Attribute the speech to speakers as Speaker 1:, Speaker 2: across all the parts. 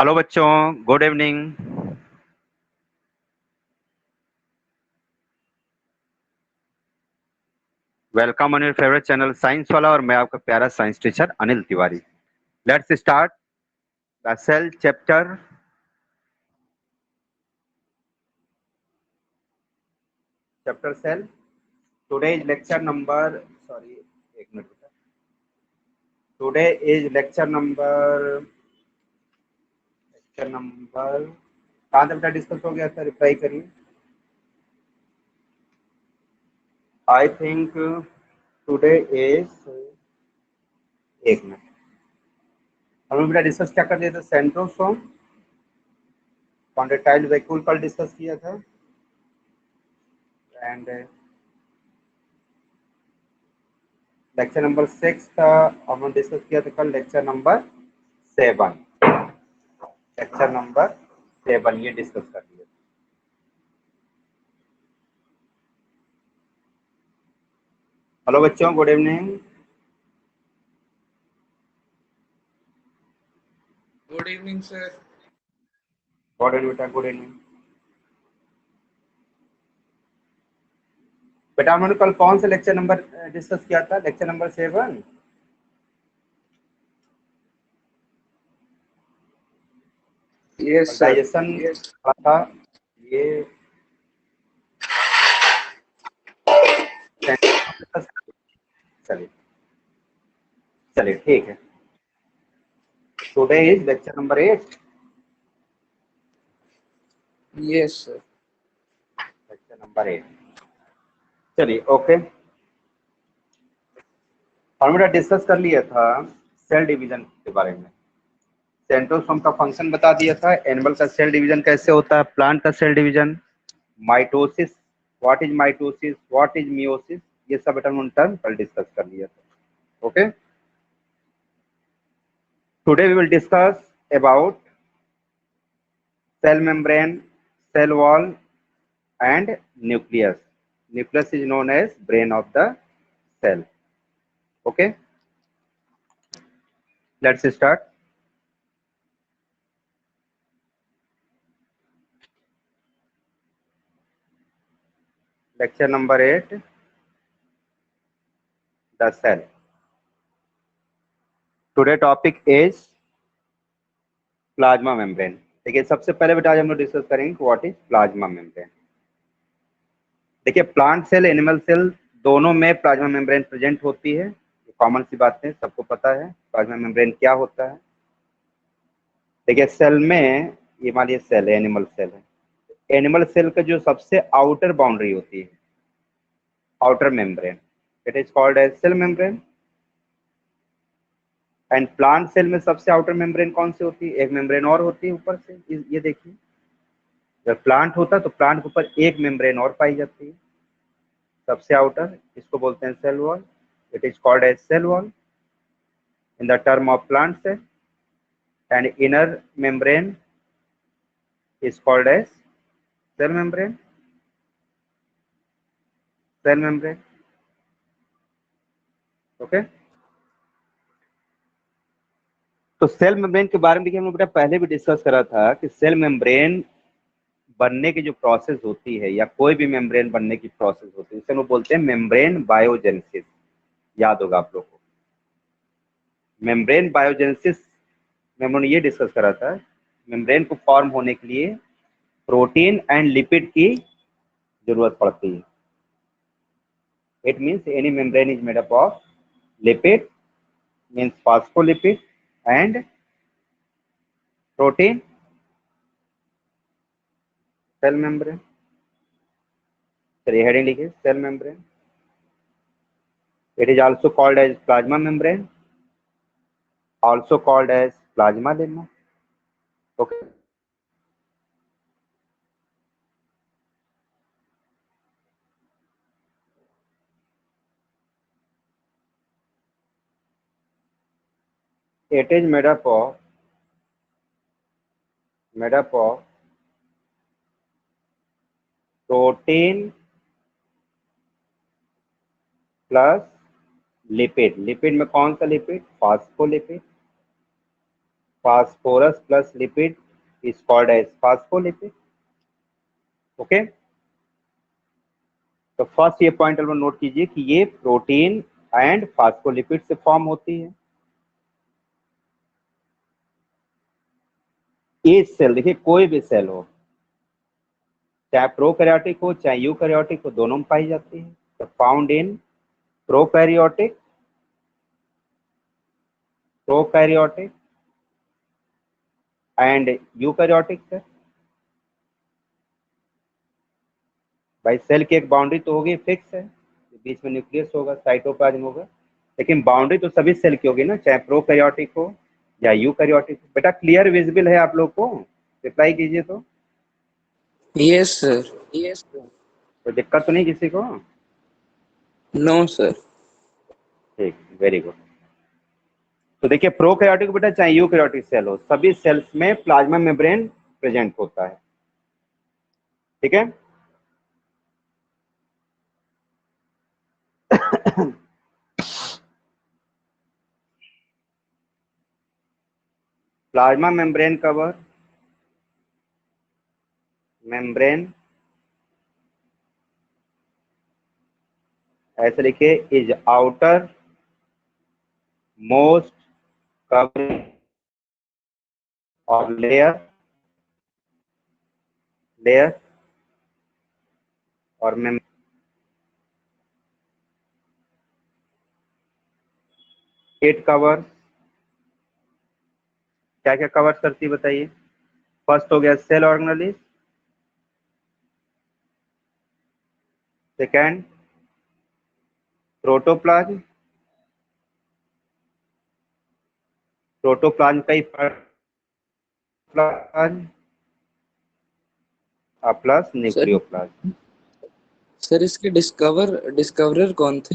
Speaker 1: Hello बच्चों, good evening. Welcome on your favourite channel science वाला, और मैं आपका प्यारा science teacher Anil Tiwari. Let's start the cell chapter. Chapter cell. Today is lecture number, sorry एक minute बेटा। टुडे इज लेक्चर नंबर कहाँ तक बेटा डिस्कस हो गया था, रिप्लाई करिए। आई थिंक टुडे इज, एक मिनट, हम लोग बेटा डिस्कस क्या कर दिया था? सेंट्रोसोम, कॉन्ड्रोटाइल वैक्यूल कल डिस्कस किया था। एंड लेक्चर नंबर 6 का हमने डिस्कस किया था कल। लेक्चर नंबर 7, ये डिस्कस कर लिया। हेलो बच्चों, good evening.
Speaker 2: Good evening sir.
Speaker 1: Good evening बेटा, गुड इवनिंग। बेटा हमने कल कौन सा लेक्चर नंबर डिस्कस किया था? Lecture number 7।
Speaker 2: Yes sir.
Speaker 1: Digestion था ये। चलिए चलिए ठीक है। Today is lecture number 8।
Speaker 2: Yes sir.
Speaker 1: Lecture number 8। चलिए ओके। हमने डिस्कस कर लिया था सेल डिवीजन के बारे में। सेंट्रोसोम का फंक्शन बता दिया था, एनिमल का सेल डिवीजन कैसे होता है, प्लांट का cell division, mitosis, what is mitosis, what is meiosis, ये सब टर्म कल डिस्कस कर लिया था। Okay, today we will discuss about cell membrane, cell wall and nucleus. Nucleus is known as brain of the cell. Okay, let's start. Lecture number 8, the cell. Today topic is plasma membrane. देखिए सबसे पहले बेटा आज हम लोग discuss करेंगे what is plasma membrane. देखिए plant cell, animal cell दोनों में प्लाज्मा मेम्ब्रेन प्रेजेंट होती है। कॉमन सी बात है, सबको पता है प्लाज्मा मेम्ब्रेन क्या होता है। देखिए सेल में, ये मान लीजिए सेल है, एनिमल सेल है। एनिमल सेल का जो सबसे आउटर बाउंड्री होती है, outer membrane, it is called as cell membrane. And plant cell में सबसे आउटर मेम्ब्रेन कौन सी होती है? एक मेम्ब्रेन और होती है ऊपर से, ये देखिए, जब प्लांट होता है तो प्लांट के ऊपर एक मेम्ब्रेन और पाई जाती है, सबसे आउटर, इसको बोलते हैं cell wall. It is called as cell wall in the term of plant cell. And inner membrane is called as cell membrane. Cell membrane. Okay, तो सेल मेम्ब्रेन के बारे में देखिए हम लोग बेटा पहले भी डिस्कस करा था कि सेल मेम्ब्रेन बनने की जो प्रोसेस होती है, या कोई भी मेम्ब्रेन बनने की प्रोसेस होती है, उसे हम लोग बोलते हैं मेम्ब्रेन बायोजेनेसिस। याद होगा आप लोग को। मेम्ब्रेन बायोजेनेसिस में हमने ये डिस्कस करा था, मेम्ब्रेन को फॉर्म होने के लिए प्रोटीन एंड लिपिड की जरूरत पड़ती है। It means any membrane is made up of lipid, means phospholipid and protein, cell membrane. चलिए हेडिंग लिखिए, cell membrane. It is also called as plasma membrane, also called as plasma lemma. Okay, it is made up of protein plus lipid. Lipid में कौन सा lipid? Phospholipid. phosphorus plus lipid is called as phospholipid. Okay, तो first ये point आप note कीजिए कि ये protein and phospholipid से फॉर्म होती है। ये सेल देखिए, कोई भी सेल हो, चाहे प्रोकैरियोटिक हो चाहे यूकैरियोटिक हो, दोनों में पाई जाती है। तो found in prokaryotic and eukaryotic cell. भाई सेल की एक बाउंड्री तो होगी, फिक्स है, बीच में न्यूक्लियस होगा, साइटोप्लाज्म होगा, लेकिन बाउंड्री तो सभी सेल की होगी ना, चाहे प्रोकैरियोटिक हो या यूकैरियोटिक हो। बेटा क्लियर विजिबल है आप लोग को? रिप्लाई कीजिए तो।
Speaker 2: Yes, sir.
Speaker 1: कोई दिक्कत तो नहीं किसी को?
Speaker 2: No, sir.
Speaker 1: ठीक, वेरी गुड। तो देखिए प्रोकैरियोटिक बेटा चाहे यूकैरियोटिक सेल हो, सभी सेल्स में प्लाज्मा मेम्ब्रेन प्रेजेंट होता है। ठीक है, प्लाज्मा मेम्ब्रेन कवर, मेम्ब्रेन ऐसे लिखिए, इज आउटर मोस्ट कवरिंग और लेयर और इट कवर। क्या क्या कवर करती है बताइए? फर्स्ट हो गया cell organelles, second protoplasm, protoplasm का ही plasm plus
Speaker 2: sir
Speaker 1: nucleoplasm.
Speaker 2: Sir इसके डिस्कवरर कौन थे?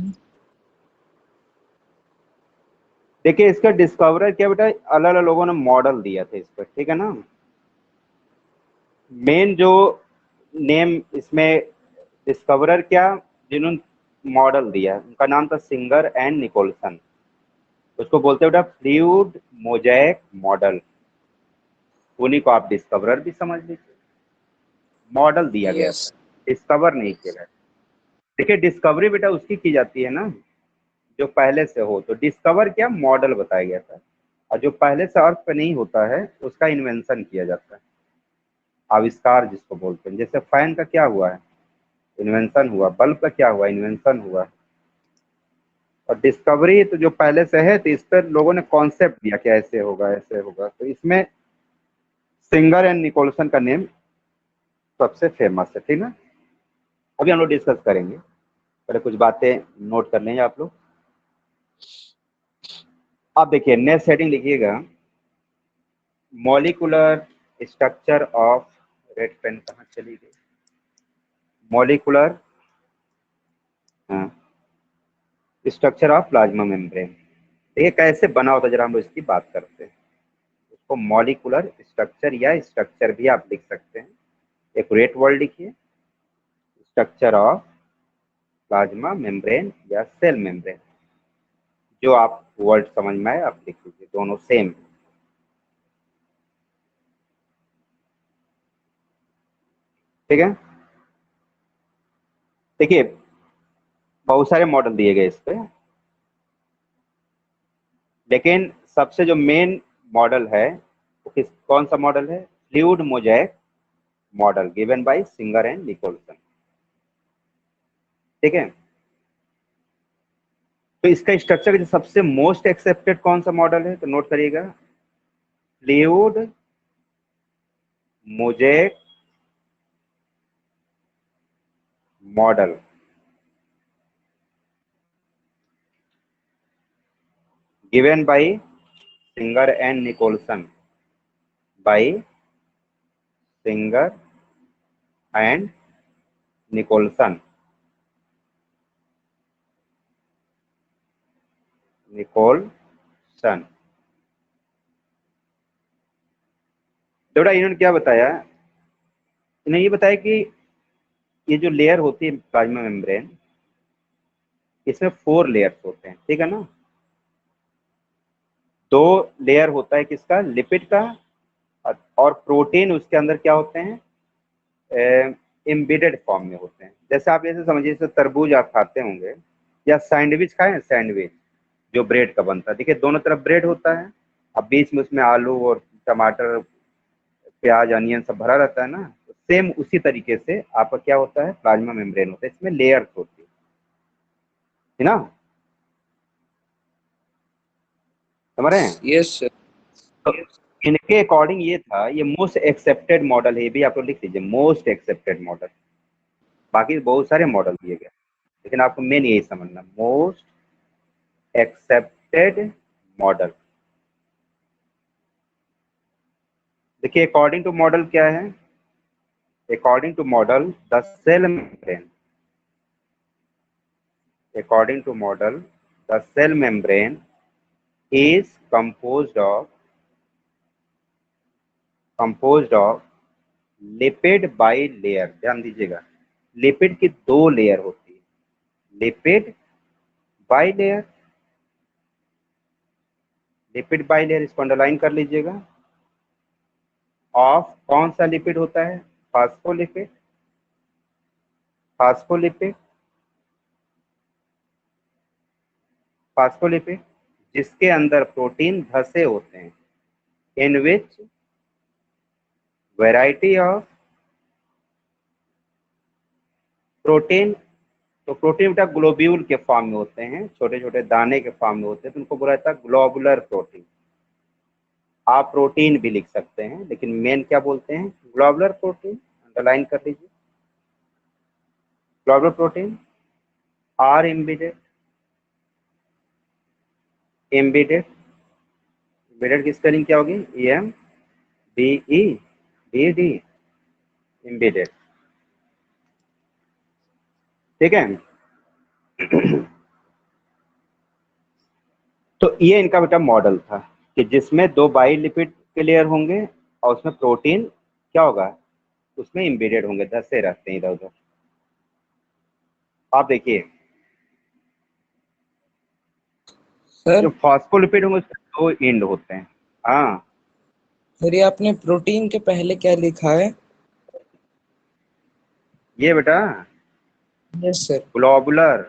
Speaker 1: देखिए इसका डिस्कवरर क्या बेटा, अलग अलग लोगों ने मॉडल दिया था इस पर, ठीक है ना। मेन जो नेम इसमें डिस्कवरर क्या, जिन्होंने मॉडल दिया उनका नाम था सिंगर एंड निकोलसन। उसको बोलते हैं बेटा फ्लूइड मोजैक मॉडल, उन्हीं को आप डिस्कवरर भी समझ लीजिए। मॉडल दिया गया
Speaker 2: Yes.
Speaker 1: था, डिस्कवर नहीं किया गया। देखिए डिस्कवरी बेटा उसकी की जाती है ना जो पहले से हो, तो डिस्कवर क्या, मॉडल बताया गया था, और जो पहले से अर्थ पे नहीं होता है उसका इन्वेंशन किया जाता है, आविष्कार जिसको बोलते हैं। जैसे फैन का क्या हुआ है, इन्वेंशन हुआ। बल्ब का क्या हुआ, इन्वेंशन हुआ। और डिस्कवरी तो जो पहले से है, तो इस पर लोगों ने कॉन्सेप्ट दिया कि ऐसे होगा ऐसे होगा, तो इसमें सिंगर एंड निकोलसन का नेम सबसे फेमस है, ठीक ना। अभी हम लोग डिस्कस करेंगे, पहले कुछ बातें नोट कर लेंगे आप लोग। आप देखिए नेक्स्ट हेडिंग लिखिएगा, molecular structure of, red pen कहाँ चली गई, molecular structure of plasma membrane. ये कैसे बना होता है जरा हम लोग इसकी बात करते हैं। उसको मॉलिक्यूलर स्ट्रक्चर या स्ट्रक्चर भी आप लिख सकते हैं। एक रेट वर्ड लिखिए, स्ट्रक्चर ऑफ प्लाज्मा मेम्ब्रेन या सेल मेम्ब्रेन, जो आप वर्ड समझ में आए आप लिख लीजिए, दोनों सेम। ठीक है, देखिए बहुत सारे मॉडल दिए गए इस पे, लेकिन सबसे जो मेन मॉडल है वो कौन सा मॉडल है, fluid mosaic model given by Singer and Nicolson. ठीक है, तो इसका स्ट्रक्चर जो सबसे मोस्ट एक्सेप्टेड कौन सा मॉडल है, तो नोट करिएगा, fluid mosaic model. Given by Singer and Nicolson, by Singer and Nicolson, Nicolson. तो बेटा इन्होंने क्या बताया, इन्हें ये बताया कि ये जो लेयर होती है प्लाज्मा मेम्ब्रेन, इसमें 4 लेयर्स होते हैं, ठीक है ना। दो लेयर होता है किसका, लिपिड का, और प्रोटीन उसके अंदर क्या होते हैं, एम्बेडेड फॉर्म में होते हैं। जैसे आप ऐसे समझिए, जैसे तरबूज आप खाते होंगे, या सैंडविच खाए हैं, सैंडविच जो ब्रेड का बनता है, देखिए दोनों तरफ ब्रेड होता है, अब बीच में उसमें आलू और टमाटर, प्याज, अनियन सब भरा रहता है ना, तो सेम उसी तरीके से आपका क्या होता है, प्लाज्मा मेम्ब्रेन होता है, इसमें लेयर्स होती है ना, समझ रहे हैं।
Speaker 2: Yes sir.
Speaker 1: तो इनके अकॉर्डिंग ये था, ये मोस्ट एक्सेप्टेड मॉडल है, ये भी आप लोग लिख लीजिए, मोस्ट एक्सेप्टेड मॉडल। बाकी बहुत सारे मॉडल दिए गए, लेकिन आपको मेन यही समझना, मोस्ट एक्सेप्टेड मॉडल। देखिए अकॉर्डिंग टू मॉडल क्या है, according to model the cell membrane, according to model the cell membrane is composed of lipid bilayer। ध्यान दीजिएगा, लिपिड की दो लेयर होती है, लिपिड बाइलेयर, लिपिड बाइलेयर, इसको अंडरलाइन कर लीजिएगा। ऑफ कौन सा लिपिड होता है, फास्फोलिपिड, फास्फोलिपिड, फास्फोलिपिड, जिसके अंदर प्रोटीन धसे होते हैं, इन विच वैरायटी ऑफ प्रोटीन। तो प्रोटीन बेटा ग्लोब्यूल के फॉर्म में होते हैं, छोटे छोटे दाने के फॉर्म में होते हैं, तो उनको बोला जाता है ग्लोबुलर प्रोटीन। आप प्रोटीन भी लिख सकते हैं, लेकिन मेन क्या बोलते हैं, ग्लोबुलर प्रोटीन, अंडरलाइन कर लीजिए। Globular protein are embedded, embedded, embedded की स्पेलिंग क्या होगी, EMBEDD, एम्बेडेड, ठीक है। तो ये इनका बेटा मॉडल था कि जिसमें दो बाई लिपिड के लेयर होंगे, और उसमें प्रोटीन क्या होगा, उसमें एम्बेडेड होंगे, धसे रहते हैं इधर उधर। आप देखिए,
Speaker 2: सर
Speaker 1: जो फॉस्फोलिपिड होंगे उसके दो एंड होते हैं। हाँ,
Speaker 2: सर ये आपने प्रोटीन के पहले क्या लिखा है?
Speaker 1: ये बेटा
Speaker 2: yes sir.
Speaker 1: Globular,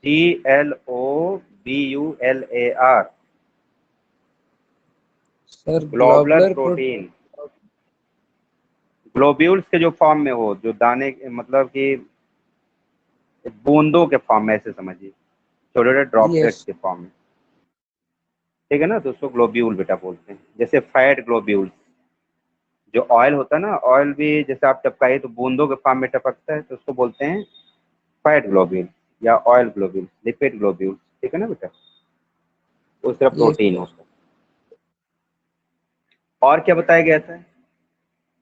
Speaker 1: GLOBULAR,
Speaker 2: sir
Speaker 1: globular
Speaker 2: globular protein.
Speaker 1: Protein. Globules के जो फॉर्म में हो, जो दाने मतलब कि बूंदों के फॉर्म में, ऐसे समझिए, छोटे छोटे ड्रॉपलेट्स
Speaker 2: यस।
Speaker 1: के फॉर्म में, ठीक है ना, तो उसको ग्लोब्यूल बेटा बोलते हैं। जैसे फैट ग्लोब्यूल्स, जो ऑयल होता है ना, ऑयल भी जैसे आप टपकाइए तो बूंदों के फॉर्म में टपकता है, तो उसको बोलते हैं फैट ग्लोब्यूल या ऑयल ग्लोब्यूल, लिपिड ग्लोब्यूल, ठीक है ना बेटा, उस तरह
Speaker 2: यस
Speaker 1: प्रोटीन
Speaker 2: सर।
Speaker 1: होता है। और क्या बताया गया था,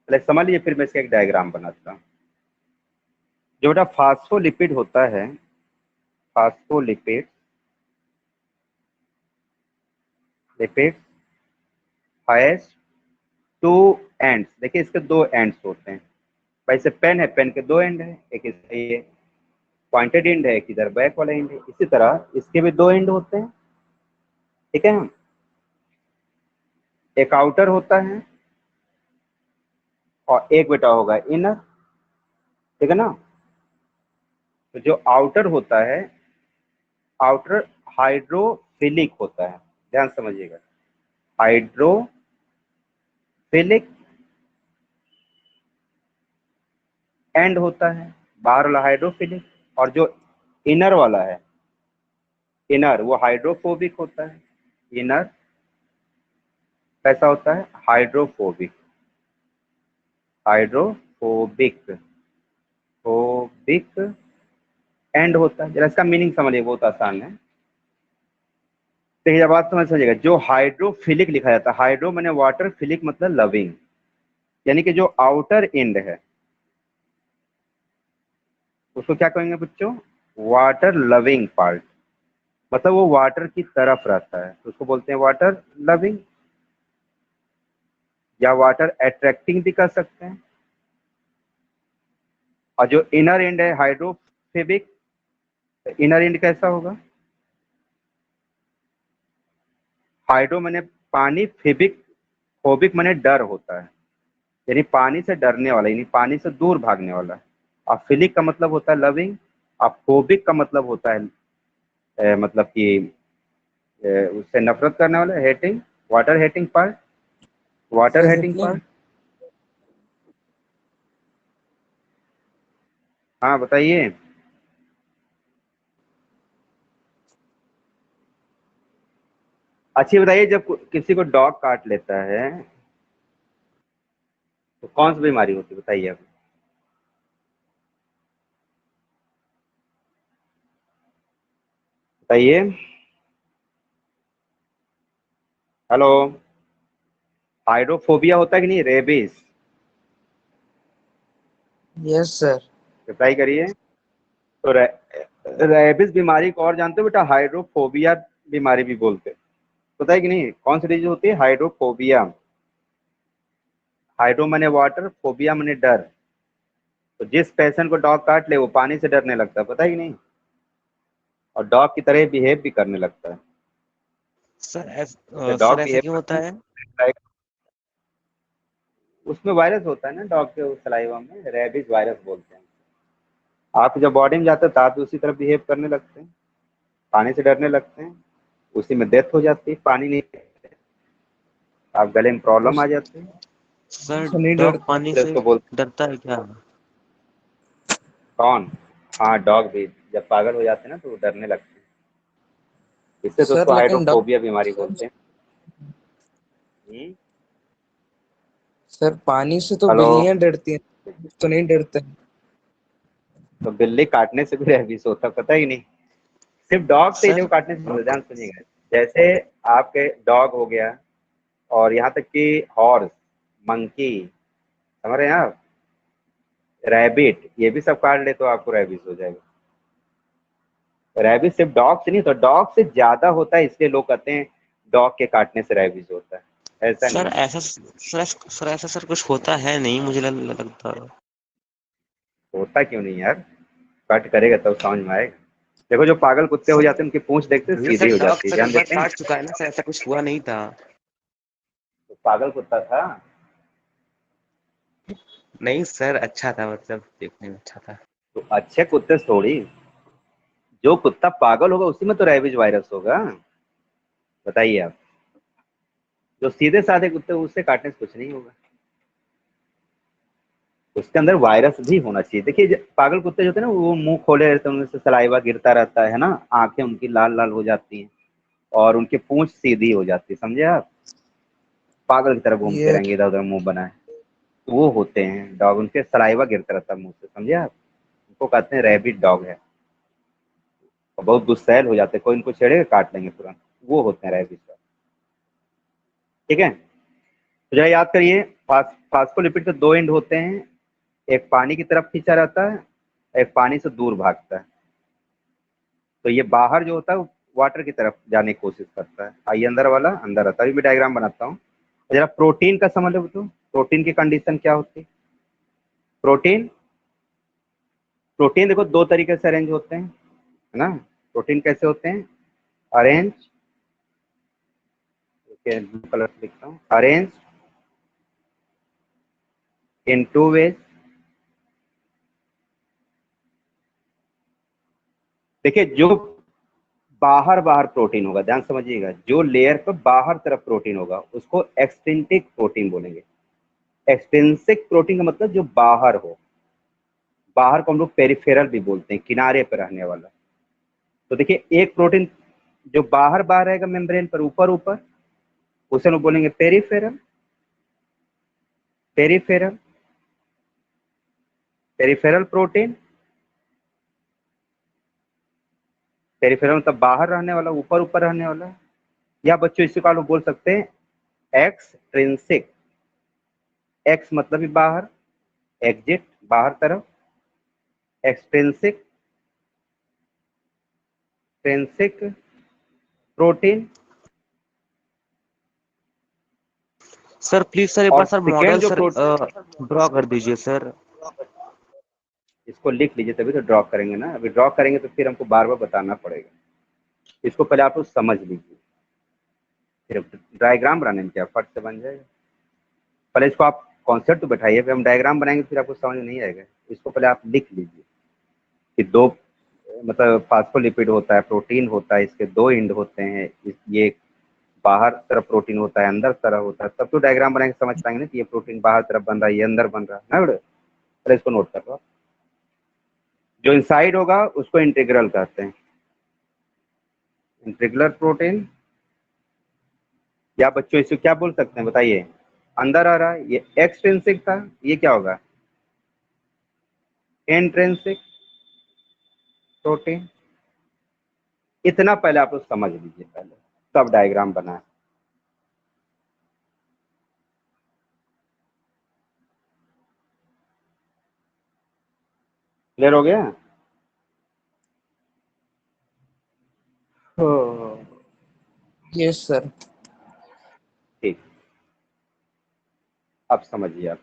Speaker 1: पहले समझ लीजिए, फिर मैं इसका एक डायग्राम बनाता हूँ। जो बेटा फास्फोलिपिड होता है, phospholipid, lipid has two ends. देखिए इसके दो एंड्स होते हैं, भाई से पेन है, पेन के दो एंड है, एक इसका ये पॉइंटेड एंड है, एक इधर बैक वाला एंड है, इसी तरह इसके भी दो एंड होते हैं, ठीक है। एक आउटर होता है और एक बेटा होगा इनर, ठीक है ना। तो जो आउटर होता है, आउटर हाइड्रोफिलिक होता है, ध्यान समझिएगा, हाइड्रोफिलिक एंड होता है, बाहर वाला हाइड्रोफिलिक, और जो इनर वाला है, इनर वो हाइड्रोफोबिक होता है, इनर कैसा होता है, हाइड्रोफोबिक, हाइड्रोफोबिक, फोबिक एंड होता है। जरा इसका मीनिंग समझिए, बहुत आसान है। देखिए बात समझ समझिएगा, जो हाइड्रोफिलिक लिखा जाता है, हाइड्रो मैंने वाटर, फिलिक मतलब लविंग, यानी कि जो आउटर एंड है उसको क्या कहेंगे बच्चों, वाटर लविंग पार्ट, मतलब वो वाटर की तरफ रहता है, तो उसको बोलते हैं वाटर लविंग, या वाटर अट्रैक्टिंग भी कर सकते हैं। और जो इनर एंड है हाइड्रोफेबिक, इनर एंड कैसा होगा, हाइड्रो माने पानी, फोबिक माने डर होता है, यानी पानी से डरने वाला, यानी पानी से दूर भागने वाला। और फिलिक का मतलब होता है लविंग, और फोबिक का मतलब होता है मतलब कि उससे नफरत करने वाला, hating, water hating part, water hating
Speaker 2: discipline.
Speaker 1: Part. हाँ बताइए। अच्छी बताइए, जब किसी को डॉग काट लेता है तो कौन सी बीमारी होती है, बताइए अब। बताइए। हेलो। हाइड्रोफोबिया होता है कि नहीं, रेबीज।
Speaker 2: Yes sir.
Speaker 1: रिप्लाई करिए। तो रेबीज बीमारी को और जानते हो बेटा, हाइड्रोफोबिया बीमारी भी बोलते हैं, पता है कि नहीं? कौन सी डिजीज होती है, हाइड्रोफोबिया। हाइड्रो मने वाटर, फोबिया मने डर। तो जिस पेशेंट को डॉग काट ले वो पानी से डरने लगता है, पता है कि नहीं? और डॉग की तरह बिहेव भी करने लगता है। जैसे
Speaker 3: सर
Speaker 1: डॉग
Speaker 3: ऐसा
Speaker 1: बिहेव
Speaker 3: क्यों होता
Speaker 1: करता
Speaker 3: है?
Speaker 1: है, उसमें वायरस होता है ना, डॉग के सलाइवा में रेबीज वायरस बोलते हैं। आप जब बॉडी में जाते हैं तो आप भी उसी तरह बिहेव करने लगते हैं, पानी से डरने लगते हैं, उसी में डेथ हो जाती है, पानी नहीं, आप गले में प्रॉब्लम आ जाती है।
Speaker 3: सर
Speaker 2: नहीं
Speaker 3: डॉग
Speaker 2: डरता।
Speaker 3: पानी
Speaker 1: फिर
Speaker 3: से
Speaker 1: उसको बोलते
Speaker 3: डरता है क्या?
Speaker 1: कौन? हाँ डॉग भी जब पागल हो जाते हैं ना तो वो डरने लगते हैं, इससे तो
Speaker 2: सर
Speaker 1: उसको
Speaker 2: लेकिन डॉग,
Speaker 1: हाइड्रोफोबिया बीमारी बोलते हैं।
Speaker 2: सर पानी से तो
Speaker 1: हेलो।
Speaker 2: बिल्लियां डरती हैं, तो नहीं डरते।
Speaker 1: तो बिल्ली काटने से भी रेबीज होता है, पता ही नहीं। सिर्फ डॉग से ही
Speaker 3: सर
Speaker 1: जो काटने से होता, ध्यान सुनिएगा। जैसे आपके डॉग हो गया, और यहाँ तक कि हॉर्स, मंकी, समझ रहे हैं आप, रैबिट, ये भी सब काट ले तो आपको रेबीज हो जाएगा। रेबीज सिर्फ डॉग से नहीं, तो डॉग से ज्यादा होता है, इसलिए लोग कहते हैं डॉग के काटने से रेबीज होता है, ऐसा
Speaker 3: सर
Speaker 1: नहीं है।
Speaker 3: ऐसा सर ऐसा सर कुछ होता है नहीं, मुझे लगता।
Speaker 1: होता क्यों नहीं यार, कट करेगा तब समझ में आएगा। देखो जो पागल कुत्ते हो
Speaker 3: सर
Speaker 1: जाते हैं उनकी पूंछ देखते हैं
Speaker 3: नहीं
Speaker 1: सीधी
Speaker 3: सर,
Speaker 1: हो
Speaker 3: डॉग
Speaker 1: जाती है,
Speaker 3: सर
Speaker 1: ध्यान
Speaker 3: एक बार
Speaker 1: देते हैं।
Speaker 3: काट चुका है ना सर, ऐसा कुछ हुआ नहीं था।
Speaker 1: तो पागल कुत्ता था।
Speaker 3: नहीं सर, अच्छा था, मतलब देखने में अच्छा था।
Speaker 1: तो अच्छे कुत्ते से थोड़ी, जो कुत्ता पागल होगा उसी में तो रेबीज वायरस होगा, बताइए आप। जो सीधे साधे कुत्ते उससे काटने से कुछ नहीं होगा, उसके अंदर वायरस भी होना चाहिए। देखिए पागल कुत्ते जो होते हैं ना, वो मुंह खोले रहते हैं, उनमें से सलाइवा गिरता रहता है ना, आंखें उनकी लाल लाल हो जाती हैं, और उनकी पूंछ सीधी हो जाती है, समझे आप, पागल की तरह घूमते
Speaker 2: ये
Speaker 1: रहेंगे इधर उधर मुंह बनाए। वो होते हैं डॉग, उनके सलाइवा गिरता रहता है मुंह से, समझे आप, उनको कहते हैं रैबिट डॉग है। और बहुत गुस्सैल हो जाते हैं, कोई इनको छेड़ेगा काट लेंगे तुरंत, वो होते हैं रैबिट डॉग। ठीक है, तो जरा याद करिए, फास्फोलिपिड के दो एंड होते हैं, एक पानी की तरफ खींचा रहता है, एक पानी से दूर भागता है। तो ये बाहर जो होता है वाटर की तरफ जाने की कोशिश करता है, आइए अंदर वाला अंदर रहता है। अभी मैं डायग्राम बनाता हूँ, जरा प्रोटीन का समझ लो तो, प्रोटीन की कंडीशन क्या होती है। प्रोटीन, प्रोटीन देखो दो तरीके से अरेंज होते हैं, है ना। प्रोटीन कैसे होते हैं, अरेंज, ब्लू कलर से लिखता हूँ, अरेंज इन टू वेज। देखिए जो बाहर बाहर प्रोटीन होगा, ध्यान समझिएगा, जो लेयर पर बाहर तरफ प्रोटीन होगा उसको एक्सट्रिंसिक प्रोटीन बोलेंगे। एक्सट्रिंसिक प्रोटीन का मतलब जो बाहर हो, बाहर को हम लोग पेरिफेरल भी बोलते हैं, किनारे पर रहने वाला। तो देखिए एक प्रोटीन जो बाहर बाहर रहेगा मेम्ब्रेन पर, ऊपर ऊपर, उसे हम लोग बोलेंगे peripheral. Peripheral, peripheral protein, peripheral मतलब बाहर रहने वाला, ऊपर ऊपर रहने वाला। या बच्चों इसी को आप लोग बोल सकते हैं एक्सट्रिंसिक। एक्स मतलब भी बाहर, एग्जिट बाहर तरफ, extrinsic, extrinsic protein.
Speaker 3: Sir please sir एक
Speaker 1: और
Speaker 3: बार सर
Speaker 1: सेकेंड
Speaker 3: मॉडल
Speaker 1: जो
Speaker 3: सर
Speaker 1: प्रोटीन,
Speaker 3: ड्रॉ कर दीजिए सर।
Speaker 1: इसको लिख लीजिए तभी तो ड्रॉ करेंगे ना, अभी ड्रॉ करेंगे तो फिर हमको बार बार बताना पड़ेगा। इसको पहले आप लोग समझ लीजिए, फिर डायग्राम बनाने में क्या फट से बन जाएगा। पहले इसको आप कॉन्सेप्ट तो बैठाइए, फिर हम डायग्राम बनाएंगे, फिर आपको समझ में नहीं आएगा। इसको पहले आप लिख लीजिए कि दो मतलब फास्फोलिपिड होता है, प्रोटीन होता है, इसके दो एंड होते हैं, ये बाहर तरफ प्रोटीन होता है, अंदर तरफ होता है, तब तो डायग्राम बनाएंगे समझ पाएंगे ना कि ये प्रोटीन बाहर तरफ बन रहा है, ये अंदर बन रहा है ना बेटे। पहले इसको नोट कर लो। जो इनसाइड होगा उसको इंटीग्रल कहते हैं, इंटीग्रल प्रोटीन, या बच्चों इसको क्या बोल सकते हैं बताइए। अंदर आ रहा है ये एक्सट्रिंसिक था, ये क्या होगा इंट्रिंसिक प्रोटीन। इतना पहले आप लोग समझ लीजिए, पहले तब डायग्राम बनाए। क्लियर हो गया?
Speaker 2: Yes sir.
Speaker 1: ठीक, अब समझिए। आप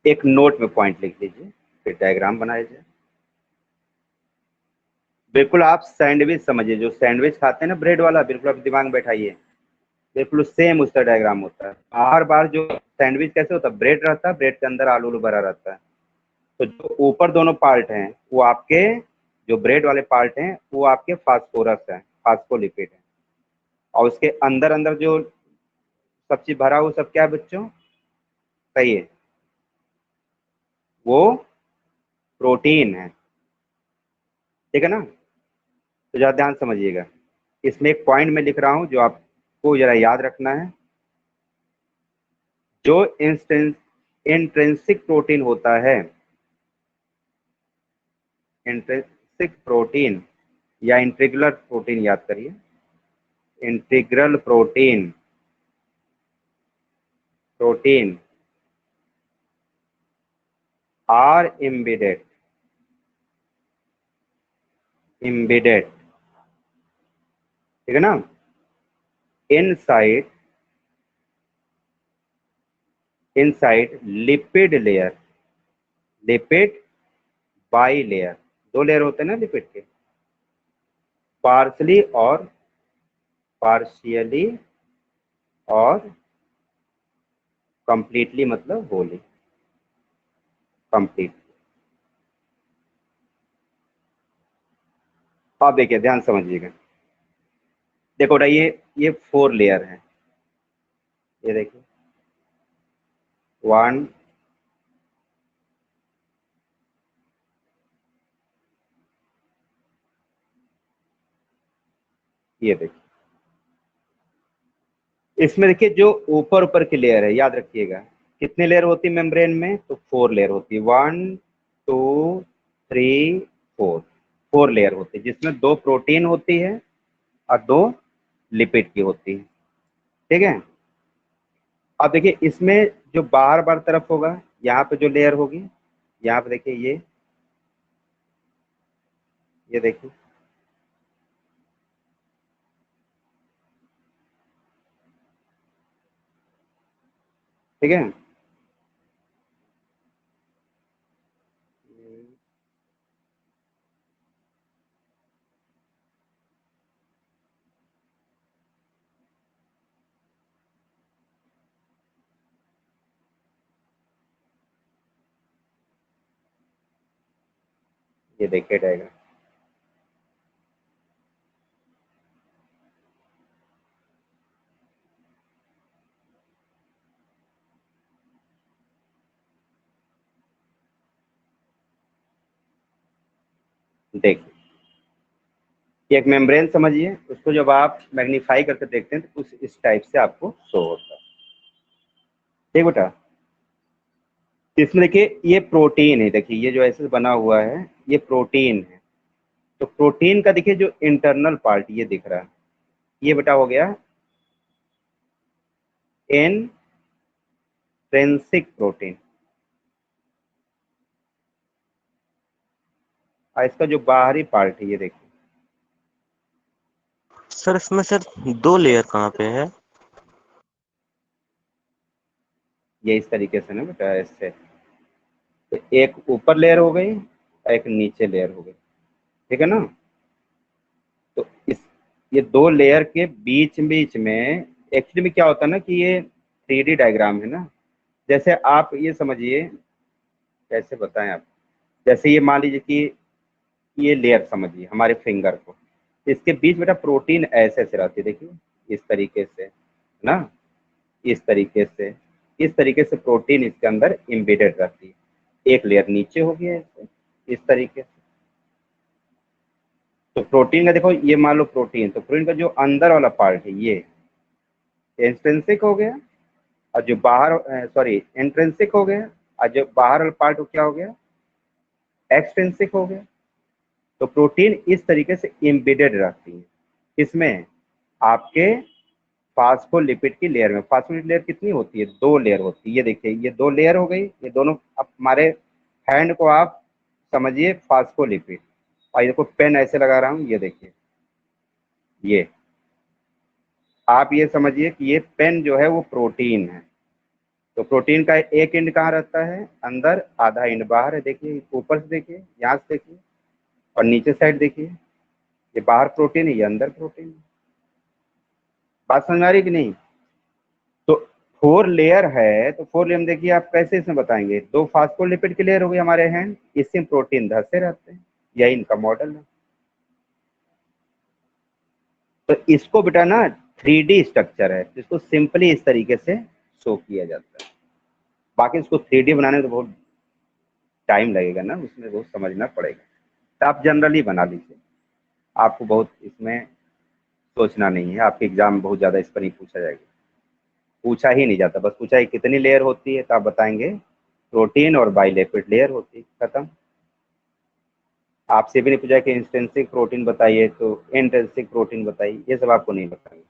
Speaker 1: एक नोट में पॉइंट लिख लीजिए, फिर डायग्राम बनाइए। बिल्कुल आप सैंडविच समझिए, जो सैंडविच खाते हैं ना ब्रेड वाला, बिल्कुल आप दिमाग में बैठाइए, बिल्कुल सेम उसका डायग्राम होता है। बार बार जो सैंडविच कैसे होता है, ब्रेड रहता है, ब्रेड के अंदर आलू उलू भरा रहता है, तो जो ऊपर दोनों पार्ट हैं वो आपके, जो ब्रेड वाले पार्ट हैं वो आपके फास्फोरस है, फास्फोलिपिड है, और उसके अंदर अंदर जो सब चीज भरा हुआ सब क्या है बच्चों, सही है, वो प्रोटीन है। ठीक है ना? तो जरा ध्यान समझिएगा, इसमें एक पॉइंट में लिख रहा हूं जो आपको जरा याद रखना है। जो इंट्रिंसिक प्रोटीन होता है, इंट्रिंसिक प्रोटीन या इंटीग्रल प्रोटीन, याद करिए, integral protein, protein are embedded, ठीक है ना, inside lipid layer, lipid bilayer, दो लेयर होते हैं ना लिपिड के, पार्शली और पार्शियली और कंप्लीटली, मतलब होली, कंप्लीट। अब देखिए ध्यान समझिएगा, देखो बेटा ये 4 लेयर है, ये देखिए 1, ये देखिए, इसमें देखिए जो ऊपर ऊपर की लेयर है, याद रखिएगा कितने लेयर होती है मेम्ब्रेन में, तो 4 लेयर होती है, 1 2 3 4, 4 लेयर होती है, जिसमें 2 प्रोटीन होती है और 2 लिपिड की होती है। ठीक है? अब देखिए इसमें जो बाहर बाहर तरफ होगा, यहाँ पे जो लेयर होगी, यहाँ पे देखिए ये देखिए, ठीक है, ये देखिए डायग्राम, देखिए ये एक मेम्ब्रेन समझिए, उसको जब आप मैग्नीफाई करके देखते हैं तो कुछ इस टाइप से आपको शो होता है। ठीक बेटा, इसमें देखिए ये प्रोटीन है, देखिए ये जो ऐसे बना हुआ है ये प्रोटीन है, तो प्रोटीन का देखिए जो इंटरनल पार्ट ये दिख रहा है, ये बेटा हो गया इंट्रिंसिक प्रोटीन, और इसका जो बाहरी पार्ट है ये देखिए,
Speaker 3: सर इसमें सर 2 लेयर कहाँ पे है?
Speaker 1: ये इस तरीके से ना बेटा, ऐसे तो एक ऊपर लेयर हो गई, एक नीचे लेयर हो गई, ठीक है ना। तो ये दो लेयर के बीच बीच में एक्चुअली में क्या होता है ना कि ये 3D डायग्राम है ना। जैसे आप ये समझिए, कैसे बताएं आप, जैसे ये मान लीजिए कि ये लेयर समझिए हमारे फिंगर को, इसके बीच बेटा प्रोटीन ऐसे ऐसे रहती है, देखिए इस तरीके से ना, इस तरीके से प्रोटीन इसके अंदर एम्बेडेड रहती है। एक लेयर नीचे हो गया ऐसे, इस तरीके से। तो प्रोटीन का देखो, ये मान लो प्रोटीन, तो प्रोटीन का जो अंदर वाला पार्ट है ये इंट्रिंसिक हो गया, और जो बाहर सॉरी इंट्रिंसिक हो गया, और जो बाहर वाला पार्ट वो क्या हो गया, एक्सट्रिंसिक हो गया। तो प्रोटीन इस तरीके से एम्बेडेड रहती है। इसमें आपके फास्फोलिपिड की लेयर में, फास्फोलिपिड लेयर कितनी होती है, 2 लेयर होती है। ये देखिए ये 2 लेयर हो गई, ये दोनों। अब हमारे हैंड को आप समझिए फास्फोलिपिड, और ये देखो पेन ऐसे लगा रहा हूँ, ये देखिए ये, आप ये समझिए कि ये पेन जो है वो प्रोटीन है। तो प्रोटीन का एक एंड कहाँ रहता है, अंदर, आधा एंड बाहर है। देखिए ऊपर से देखिए, यहाँ से देखिए, और नीचे साइड देखिए, ये बाहर प्रोटीन है, ये अंदर प्रोटीन है। बात समझ आ रही कि नहीं। तो 4 लेयर है, तो 4 लेयर में देखिए आप कैसे इसमें बताएंगे, 2 फास्फोलिपिड की लेयर हो गई हमारे हैंड, इसमें प्रोटीन धसे रहते हैं, यही इनका मॉडल है। तो इसको बेटा ना 3D स्ट्रक्चर है, जिसको सिंपली इस तरीके से शो किया जाता है। बाकी इसको 3D बनाने में तो बहुत टाइम लगेगा ना, उसमें बहुत समझना पड़ेगा। तो आप जनरली बना लीजिए, आपको बहुत इसमें सोचना नहीं है। आपके एग्जाम में बहुत ज़्यादा इस पर नहीं पूछा जाएगा, पूछा ही नहीं जाता। बस पूछा है कितनी लेयर होती है, तो आप बताएंगे प्रोटीन और बाइलेपिड लेयर होती है, खत्म। आपसे भी नहीं पूछा कि इंट्रिंसिक प्रोटीन बताइए, तो इंट्रिंसिक प्रोटीन बताइए, ये सब आपको नहीं बताएंगे।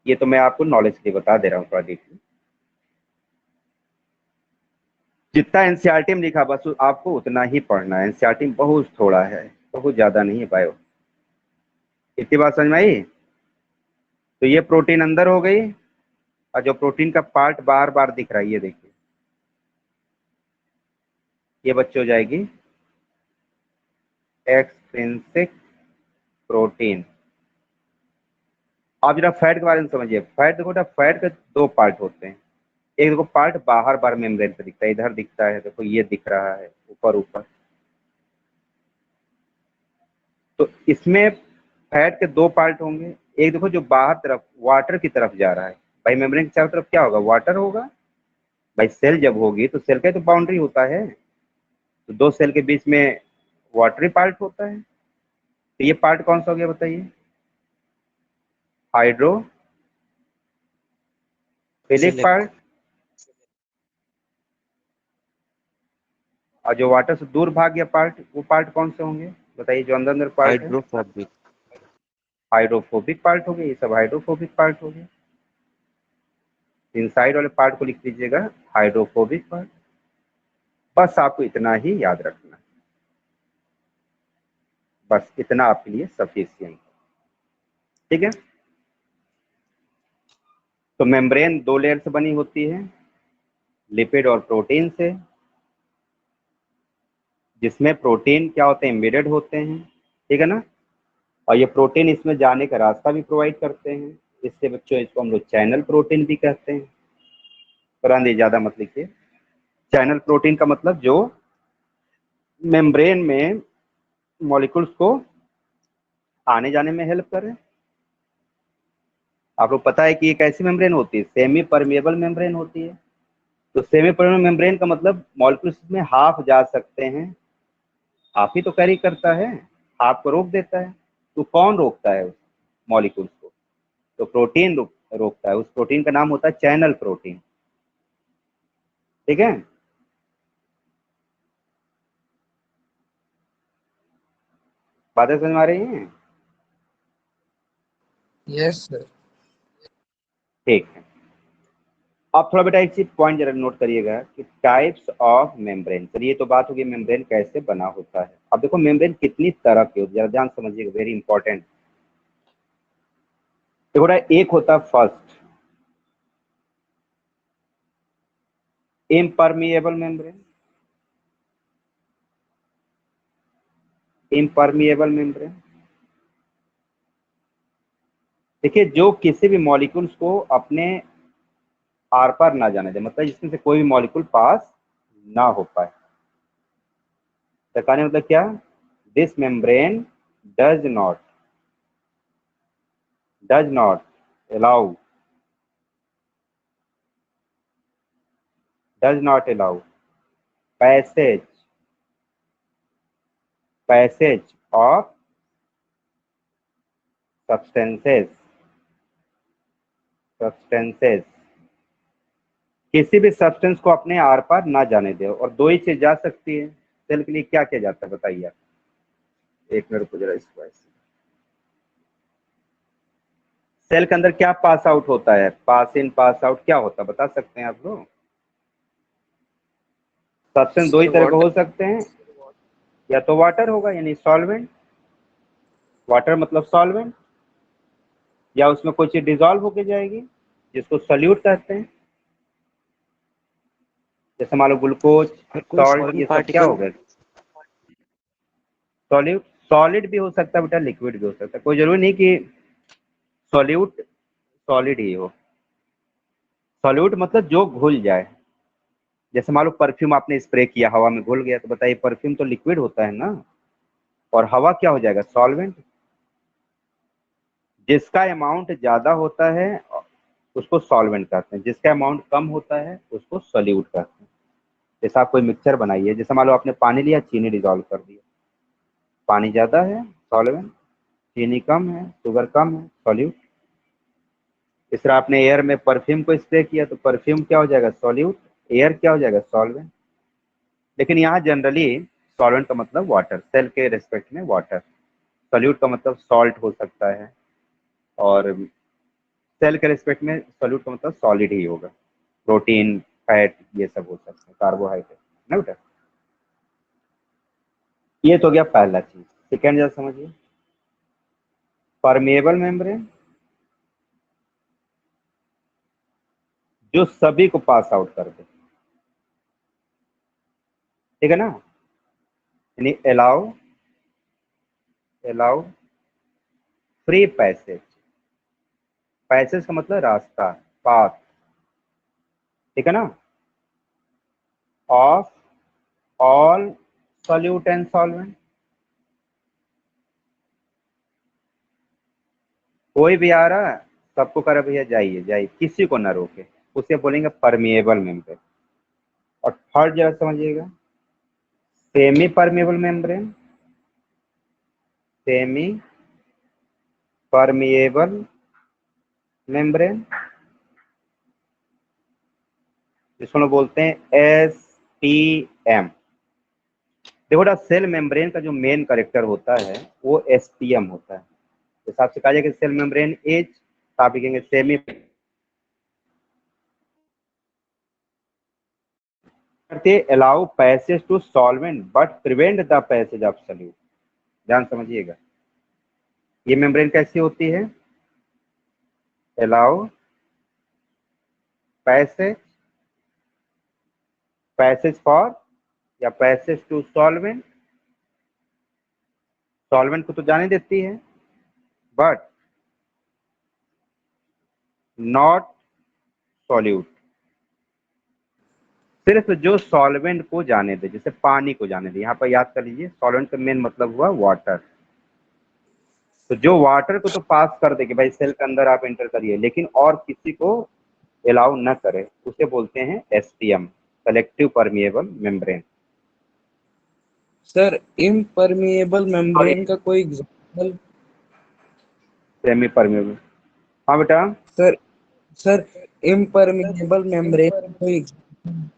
Speaker 1: ये तो मैं आपको नॉलेज के लिए बता दे रहा हूँ थोड़ा डीपली। जितना एनसीईआरटी में लिखा बस आपको उतना ही पढ़ना है। एनसीईआरटी में बहुत थोड़ा है, बहुत ज्यादा नहीं है बायो। इतनी बात समझ में आई। तो ये प्रोटीन अंदर हो गई, और जो प्रोटीन का पार्ट बार बार दिख रहा है, ये देखिए, ये बच्चे हो जाएगी एक्सट्रिंसिक प्रोटीन। आप जरा फैट के बारे में समझिए। फैट देखो बेटा, फैट के 2 पार्ट होते हैं। एक देखो पार्ट बाहर बार मेम्ब्रेन पे दिखता है, इधर दिखता है, देखो ये दिख रहा है ऊपर ऊपर। तो इसमें फैट के 2 पार्ट होंगे। एक देखो जो बाहर तरफ वाटर की तरफ जा रहा है, भाई मेम्ब्रेन की चारों तरफ क्या होगा, वाटर होगा। भाई सेल जब होगी तो सेल का तो बाउंड्री होता है, तो 2 सेल के बीच में वाटरी पार्ट होता है। तो ये पार्ट कौन सा हो गया बताइए, हाइड्रोफिलिक
Speaker 3: फिलिक
Speaker 1: पार्ट। और जो वाटर से दूर भाग गया पार्ट, वो पार्ट कौन से होंगे बताइए, जो अंदर अंदर पार्ट है।
Speaker 3: हाइड्रोफोबिक।
Speaker 1: हाइड्रोफोबिक पार्ट हो गए, ये सब हाइड्रोफोबिक पार्ट हो गए। इनसाइड वाले पार्ट को लिख लीजिएगा हाइड्रोफोबिक पार्ट। बस आपको इतना ही याद रखना, बस इतना आपके लिए सफिशिएंट, ठीक है। तो मेम्ब्रेन 2 लेयर से बनी होती है, लिपिड और प्रोटीन से, जिसमें प्रोटीन क्या होते हैं, एम्बेडेड होते हैं, ठीक है ना। और ये प्रोटीन इसमें जाने का रास्ता भी प्रोवाइड करते हैं। इससे बच्चों इसको हम लोग चैनल प्रोटीन भी कहते हैं। कुरान दी ज्यादा मत लिखिए। चैनल प्रोटीन का मतलब जो मेम्ब्रेन में मॉलिक्यूल्स को आने जाने में हेल्प कर रहे हैं। आपको पता है कि एक ऐसी मेम्ब्रेन होती है, सेमी परमिएबल मेम्ब्रेन होती है। तो सेमी परमिएबल मेम्ब्रेन का मतलब मॉलिक्यूल्स में हाफ जा सकते हैं, हाफ ही तो कैरी करता है, हाफ को रोक देता है। तो कौन रोकता है उस मॉलिक्यूल्स को, तो प्रोटीन रोकता है। उस प्रोटीन का नाम होता है चैनल प्रोटीन, ठीक है। बातें समझ में आ रही हैं।
Speaker 2: Yes sir.
Speaker 1: ठीक है। अब थोड़ा बेटा एक चीज पॉइंट जरा नोट करिएगा कि टाइप्स ऑफ मेम्ब्रेन। चलिए ये तो बात होगी मेम्ब्रेन कैसे बना होता है। अब देखो मेम्ब्रेन कितनी तरह के होते हैं, जरा ध्यान समझिएगा, वेरी इंपॉर्टेंट। देखो बेटा, एक होता है first impermeable membrane, impermeable membrane. देखिए जो किसी भी मॉलिक्यूल्स को अपने आर पार ना जाने दे, मतलब जिसमें से कोई भी मॉलिक्यूल पास ना हो पाए। तो कहने मतलब क्या, this membrane does not allow does not allow passage of substances किसी भी सब्सटेंस को अपने आर पार ना जाने दे। और दो ही चीज जा सकती है, सेल के लिए क्या किया जाता है बताइए आप। एक मिनट को जरा इसको ऐसे, सेल के अंदर क्या पास आउट होता है, पास इन पास आउट क्या होता है बता सकते हैं आप लोग। सब्सटेंस दो ही
Speaker 2: सर
Speaker 1: तरह के
Speaker 2: वाटर।
Speaker 1: हो सकते हैं, या तो वाटर होगा यानी सॉल्वेंट, वाटर मतलब सॉल्वेंट, या उसमें कोई चीज डिजोल्व होके जाएगी जिसको सल्यूट कहते हैं। जैसे मान लो ग्लूकोज,
Speaker 3: और कोई
Speaker 1: सॉल्ट,
Speaker 3: फॉरेन
Speaker 1: ये सब क्या हो
Speaker 3: पार्टिकल।
Speaker 1: गए, सॉल्यूट। सॉलिड भी हो सकता है बेटा, लिक्विड भी हो सकता है, कोई जरूरी नहीं कि सॉल्यूट सॉलिड ही हो। सॉल्यूट मतलब जो घुल जाए। जैसे मान लो परफ्यूम आपने स्प्रे किया, हवा में घुल गया, तो बताइए परफ्यूम तो लिक्विड होता है ना, और हवा क्या हो जाएगा, सॉल्वेंट। जिसका अमाउंट ज्यादा होता है उसको सॉल्वेंट कहते हैं, जिसका अमाउंट कम होता है उसको सॉल्यूट कहते हैं। जैसे आप कोई मिक्सचर बनाइए, जैसे मान लो आपने पानी लिया, चीनी डिजोल्व कर दिया, पानी ज्यादा है सॉल्वेंट, चीनी कम है, शुगर कम है, सॉल्यूट। इस तरह आपने एयर में परफ्यूम को स्प्रे किया तो परफ्यूम क्या हो जाएगा, सॉल्यूट, एयर क्या हो जाएगा, सॉल्वेंट। लेकिन यहाँ जनरली सॉल्वेंट का मतलब वाटर, सेल के रेस्पेक्ट में वाटर। सॉल्यूट का मतलब सॉल्ट हो सकता है, और सेल के रेस्पेक्ट में सॉल्यूट का मतलब सॉलिड ही होगा। प्रोटीन, फैट, ये सब हो सकते हैं, कार्बोहाइड्रेट ना बेटा। ये तो गया पहला चीज। सेकेंड जरा समझिए, परमेएबल मेम्ब्रेन, जो सभी को पास आउट कर दे, ठीक है ना, यानी अलाउ फ्री पैसेज। पैसेज का मतलब रास्ता, पाथ, ठीक है ना, of all solute and solvent. कोई भी आ रहा है, सबको कह रहा भैया जाइए जाइए, किसी को ना रोके, उसे बोलेंगे परमिएबल मेम्ब्रेन। और थर्ड जरा समझिएगा, semi permeable membrane, semi permeable membrane, जिसको लोग बोलते हैं SPM। देखो ना, सेल मेम्ब्रेन का जो मेन करेक्टर होता है वो SPM होता है। जैसे आपसे कहा जाए कि सेल मेम्ब्रेन एज, तो आप लिखेंगे सेमी, करते allow passage to solvent but prevent the passage of solute. ध्यान समझिएगा, ये मेम्ब्रेन कैसी होती है, अलाउ पैसेज, पैसेज फॉर या पैसेज टू सॉल्वेंट, सॉल्वेंट को तो जाने देती है, बट नॉट सॉल्यूट। सिर्फ जो सॉल्वेंट को जाने दे, जैसे पानी को जाने दे, यहाँ पर याद कर लीजिए सॉल्वेंट का मेन मतलब हुआ वाटर। तो जो वाटर को तो पास कर दे कि भाई सेल के अंदर आप एंटर करिए, लेकिन और किसी को अलाउ न करे, उसे बोलते हैं SPM, selective permeable membrane.
Speaker 2: Sir impermeable
Speaker 1: sorry,
Speaker 2: membrane का कोई एग्जांपल।
Speaker 1: सेमी परमिएबल, हाँ बेटा।
Speaker 2: सर सर इम्परमिएबल मेम्ब्रेन का कोई एग्जांपल।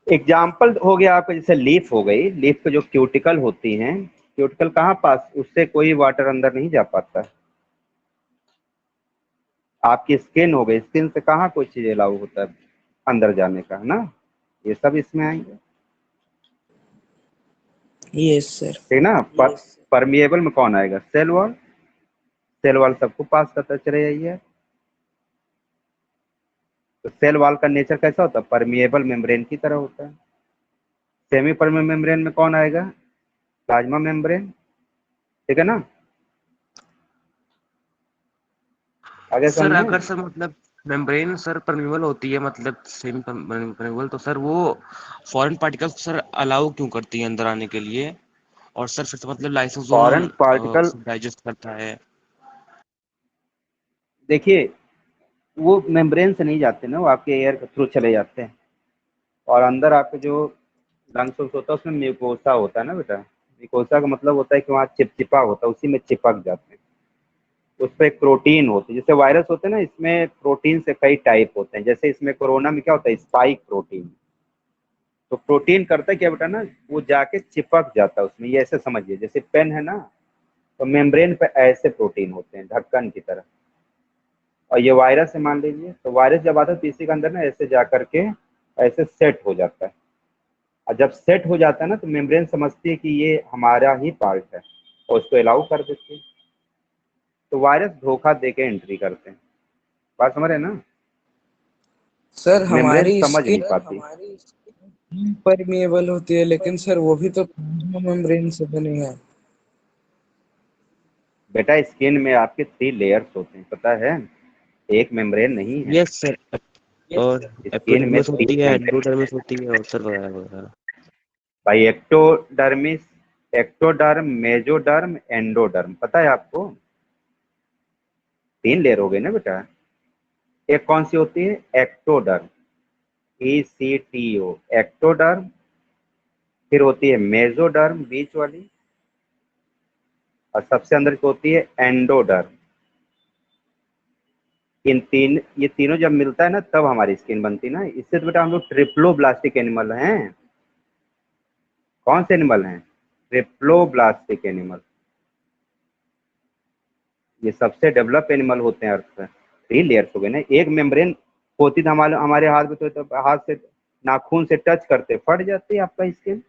Speaker 1: एग्जाम्पल हो गया आपका, जैसे लीफ हो गई, लीफ पे जो क्यूटिकल होती हैं, क्यूटिकल कहाँ पास, उससे कोई वाटर अंदर नहीं जा पाता। आपकी स्किन हो गई, स्किन से कहाँ कोई चीज अलाउ होता है अंदर जाने का, है ना, ये सब इसमें आएंगे,
Speaker 2: यस सर।
Speaker 1: ठीक ना। परमिएबल में कौन आएगा, सेल वॉल, सेल वॉल सबको पास करता चले जाइए। तो सेल वॉल का नेचर कैसा होता है, परमिएबल मेम्ब्रेन की तरह होता है। सेमी परमिएबल मेम्ब्रेन में कौन आएगा, प्लाज्मा मेम्ब्रेन, ठीक है ना। आगे
Speaker 3: सर
Speaker 1: समझे?
Speaker 3: अगर सर मतलब मेम्ब्रेन सर परमेबल होती है, मतलब सेमी परमेबल, तो सर वो फॉरेन पार्टिकल्स सर अलाउ क्यों करती है अंदर आने के लिए? और सर फिर से मतलब लाइसोसोम
Speaker 1: फॉरेन पार्टिकल,
Speaker 3: डाइजेस्ट करता है।
Speaker 1: देखिए वो मेम्ब्रेन से नहीं जाते ना, वो आपके एयर के थ्रू चले जाते हैं। और अंदर आपके जो लंग्स होता है उसमें म्यूकोसा होता है ना बेटा। म्यूकोसा का मतलब होता है कि वहाँ चिपचिपा होता है, उसी में चिपक जाते हैं। उस पर एक प्रोटीन होती है, जैसे वायरस होते हैं ना, इसमें प्रोटीन से कई टाइप होते हैं। जैसे इसमें कोरोना में क्या होता है, स्पाइक प्रोटीन। तो प्रोटीन करता है क्या बेटा ना, वो जाके चिपक जाता है उसमें। ये ऐसे समझिए, जैसे पेन है ना, तो मेम्ब्रेन पे ऐसे प्रोटीन होते हैं ढक्कन की तरह। और ये वायरस है मान लीजिए, तो वायरस जब आता है तो इसी के अंदर ना ऐसे जा करके ऐसे सेट हो जाता है। और जब सेट हो जाता है ना, तो मेम्ब्रेन समझती है कि ये हमारा ही पार्ट है और उसको अलाउ कर देती है। तो वायरस धोखा दे के एंट्री करते हैं। बात समझ रहे हैं ना?
Speaker 2: सर
Speaker 1: मेम्ब्रेन
Speaker 2: हमारी
Speaker 1: समझ नहीं
Speaker 2: स्किन
Speaker 1: पाती।
Speaker 2: परमेबल होती है, लेकिन सर वो भी तो प्लाज्मा मेम्ब्रेन से बनी है।
Speaker 1: बेटा स्किन में आपके 3 लेयर्स होते हैं, पता है? एक मेम्ब्रेन नहीं है।
Speaker 3: Yes sir. और
Speaker 1: स्किन में
Speaker 3: एपिडर्मिस
Speaker 1: 3
Speaker 3: होती है,
Speaker 1: मेम्ब्रेन।
Speaker 3: एंडोडर्मिस होती है, और सर वगैरह वगैरह।
Speaker 1: भाई एक्टोडर्मिस, एक्टोडर्म, मेजोडर्म, एंडोडर्म, पता है आपको? 3 लेयर हो गए ना बेटा। एक कौन सी होती है? Ectoderm, ECTO, ectoderm. फिर होती है मेजोडर्म, बीच वाली। और सबसे अंदर की होती है एंडोडर्म। ये तीनों जब मिलता है ना, तब हमारी स्किन बनती है ना। इससे तो बेटा हम लोग ट्रिप्लोब्लास्टिक एनिमल हैं। कौन से एनिमल हैं? Triploblastic animal. ये सबसे डेवलप एनिमल होते हैं अर्थ पर। 3 लेयर्स हो गए ना। एक मेम्ब्रेन होती तो हमारे हमारे हाथ में, तो हाथ से नाखून से टच करते फट जाती है आपका स्किन,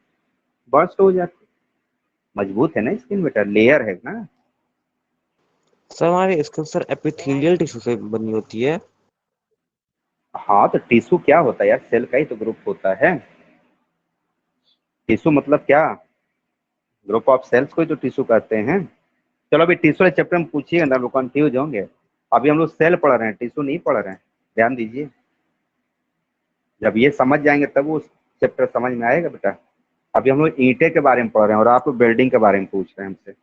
Speaker 1: बर्स्ट हो जाती। मजबूत है ना स्किन बेटा, लेयर है ना।
Speaker 3: सर हमारे स्किन सर एपिथेलियल टिश्यू से बनी होती है।
Speaker 1: हाँ तो टिश्यू क्या होता है यार, सेल का ही तो ग्रुप होता है। टिश्यू मतलब क्या? ग्रुप ऑफ सेल्स को ही तो टिश्यू कहते हैं। चलो अभी टिश्यू वाले चैप्टर में पूछिएगा ना, लोग कंफ्यूज होंगे। अभी हम लोग सेल पढ़ रहे हैं, टिश्यू नहीं पढ़ रहे हैं। ध्यान दीजिए, जब ये समझ जाएंगे तब वो चैप्टर समझ में आएगा बेटा। अभी हम लोग ईंटे के बारे में पढ़ रहे हैं और आप लोग बिल्डिंग के बारे में पूछ रहे हैं हमसे।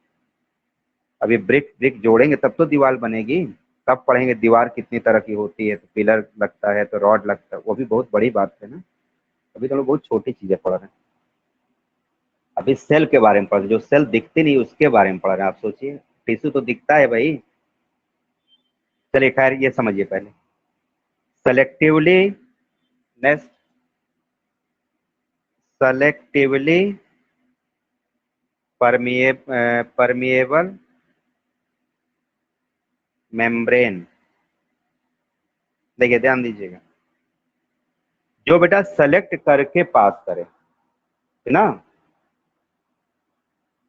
Speaker 1: अभी ब्रिक ब्रिक जोड़ेंगे तब तो दीवार बनेगी। तब पढ़ेंगे दीवार कितनी तरह की होती है, तो पिलर लगता है, तो रॉड लगता है, वो भी बहुत बड़ी बात है ना। अभी तो हम लोग बहुत छोटी चीजें पढ़ रहे हैं। अभी सेल के बारे में पढ़ रहे हैं, जो सेल दिखती नहीं उसके बारे में पढ़ रहे हैं। आप सोचिए, टिश्यू तो दिखता है भाई। चलिए खैर, ये समझिए पहले। Selectively, next, selectively permeable membrane. देखिए ध्यान दीजिएगा, जो बेटा सेलेक्ट करके पास करे, है ना।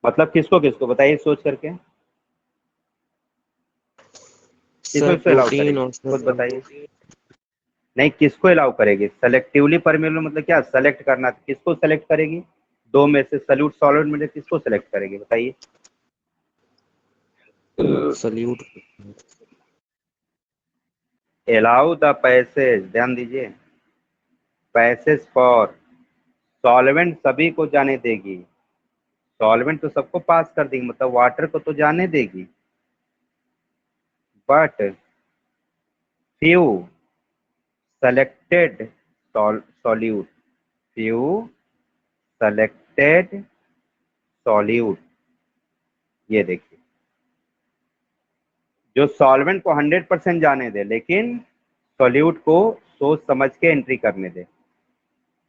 Speaker 1: मतलब किसको किसको बताइए सोच करके, किसको
Speaker 3: सर
Speaker 1: किसको अलाउ
Speaker 3: प्रोटीन
Speaker 1: करेगी,
Speaker 3: और
Speaker 1: खुद
Speaker 3: सर
Speaker 1: बताइए। नहीं, किसको अलाउ करेगी? सेलेक्टिवली परमिएबल मतलब क्या? सेलेक्ट करना, किसको सेलेक्ट करेगी? दो में से सल्यूट सॉलिड में से किसको सेलेक्ट करेगी बताइए।
Speaker 3: सल्यूट।
Speaker 1: अलाउ द पैसेज, ध्यान दीजिए, पैसेज फॉर सॉल्वेंट सभी को जाने देगी। सॉल्वेंट तो सबको पास कर देगी, मतलब वाटर को तो जाने देगी। But few selected solute, few selected solute, ये देखिए, जो सॉल्वेंट को 100% जाने दे, लेकिन सॉल्यूट को सोच समझ के एंट्री करने दे।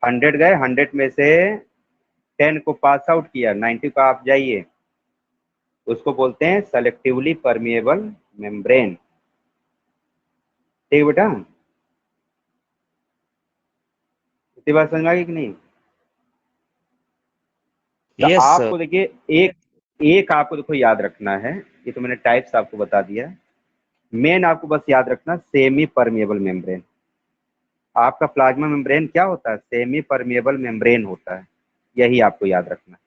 Speaker 1: 100 गए, 100 में से 10 को पास आउट किया, 90 का आप जाइए, उसको बोलते हैं सेलेक्टिवली परमिएबल मेम्ब्रेन। ठीक बेटा, इतनी बात समझ में आ गई कि नहीं? तो
Speaker 3: यस सर।
Speaker 1: आपको देखिए, एक एक आपको देखो याद रखना है। ये तो मैंने टाइप्स आपको बता दिया। मेन आपको बस याद रखना, सेमी परमिएबल मेम्ब्रेन। आपका प्लाज्मा मेम्ब्रेन क्या होता है? सेमी परमिएबल मेम्ब्रेन होता है। यही आपको याद रखना।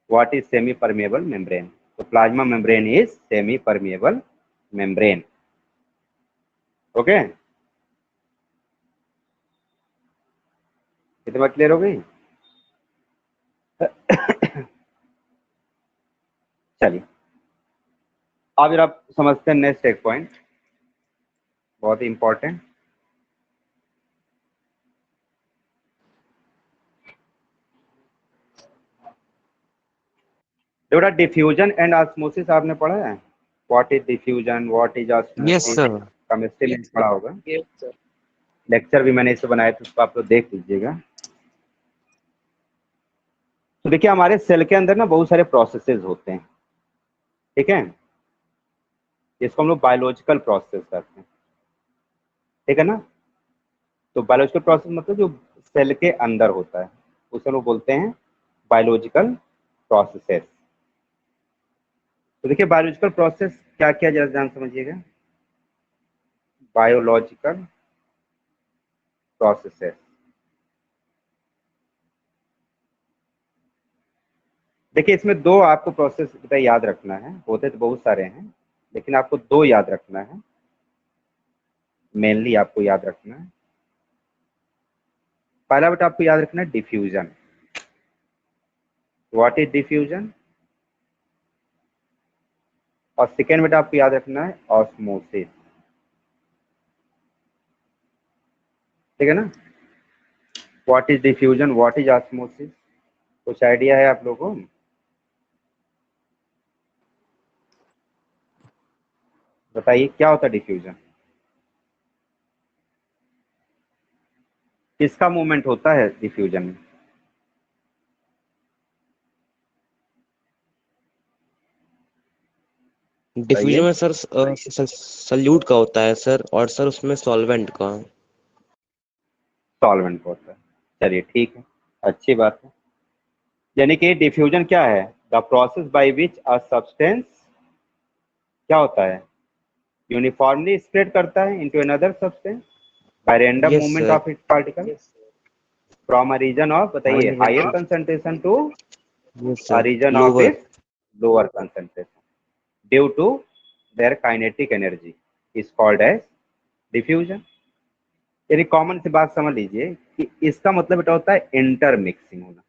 Speaker 1: What is semi permeable membrane? तो plasma membrane is semi permeable membrane. Okay, कितनी बात क्लियर हो गई? चलिए अब जरा आप समझते हैं नेक्स्ट एक पॉइंट, बहुत ही इंपॉर्टेंट। बेटा डिफ्यूजन एंड ऑस्मोसिस आपने पढ़ा है? What is diffusion, what is
Speaker 3: yes
Speaker 1: osmosis?
Speaker 3: Sir.
Speaker 1: Chemistry में पढ़ा होगा,
Speaker 2: Yes, sir.
Speaker 1: लेक्चर भी मैंने इसे बनाया था, उसको आप लोग देख लीजिएगा। तो देखिए हमारे सेल के अंदर ना बहुत सारे प्रोसेसेस होते हैं, ठीक है, इसको हम लोग बायोलॉजिकल प्रोसेस करते हैं, ठीक है ना। तो बायोलॉजिकल प्रोसेस मतलब जो सेल के अंदर होता है उसे हम लोग बोलते हैं बायोलॉजिकल प्रोसेसेस। तो देखिए बायोलॉजिकल प्रोसेस क्या क्या, जरा ध्यान समझिएगा। बायोलॉजिकल प्रोसेसेस, देखिए इसमें दो आपको प्रोसेस बेटा याद रखना है, होते तो बहुत सारे हैं लेकिन आपको दो याद रखना है, मेनली आपको याद रखना है। पहला बेटा आपको याद रखना है डिफ्यूजन। What is diffusion? और सेकेंड बेटा आपको याद रखना है ऑस्मोसिस, ठीक है ना। What is diffusion, what is osmosis, कुछ आइडिया है आप लोगों को? बताइए क्या होता है डिफ्यूजन, किसका मूवमेंट होता है डिफ्यूजन में?
Speaker 3: डिफ्यूजन
Speaker 1: बताइए।
Speaker 3: में सर सल्यूट का होता है सर, और सर उसमें सॉल्वेंट का।
Speaker 1: सॉल्वेंट होता है, चलिए ठीक है, अच्छी बात है। यानी कि डिफ्यूजन क्या है? The process by which a substance क्या होता है, यूनिफॉर्मली स्प्रेड करता है into another substance by random
Speaker 3: yes
Speaker 1: movement
Speaker 3: sir.
Speaker 1: Of its particle from a region of, बताइए, higher concentration to
Speaker 3: yes
Speaker 1: a
Speaker 3: sir.
Speaker 1: Region of
Speaker 3: lower.
Speaker 1: Its lower concentration due to their kinetic energy is called as diffusion। यानी common सी बात समझ लीजिए कि इसका मतलब बेटा होता है इंटरमिक्सिंग होना,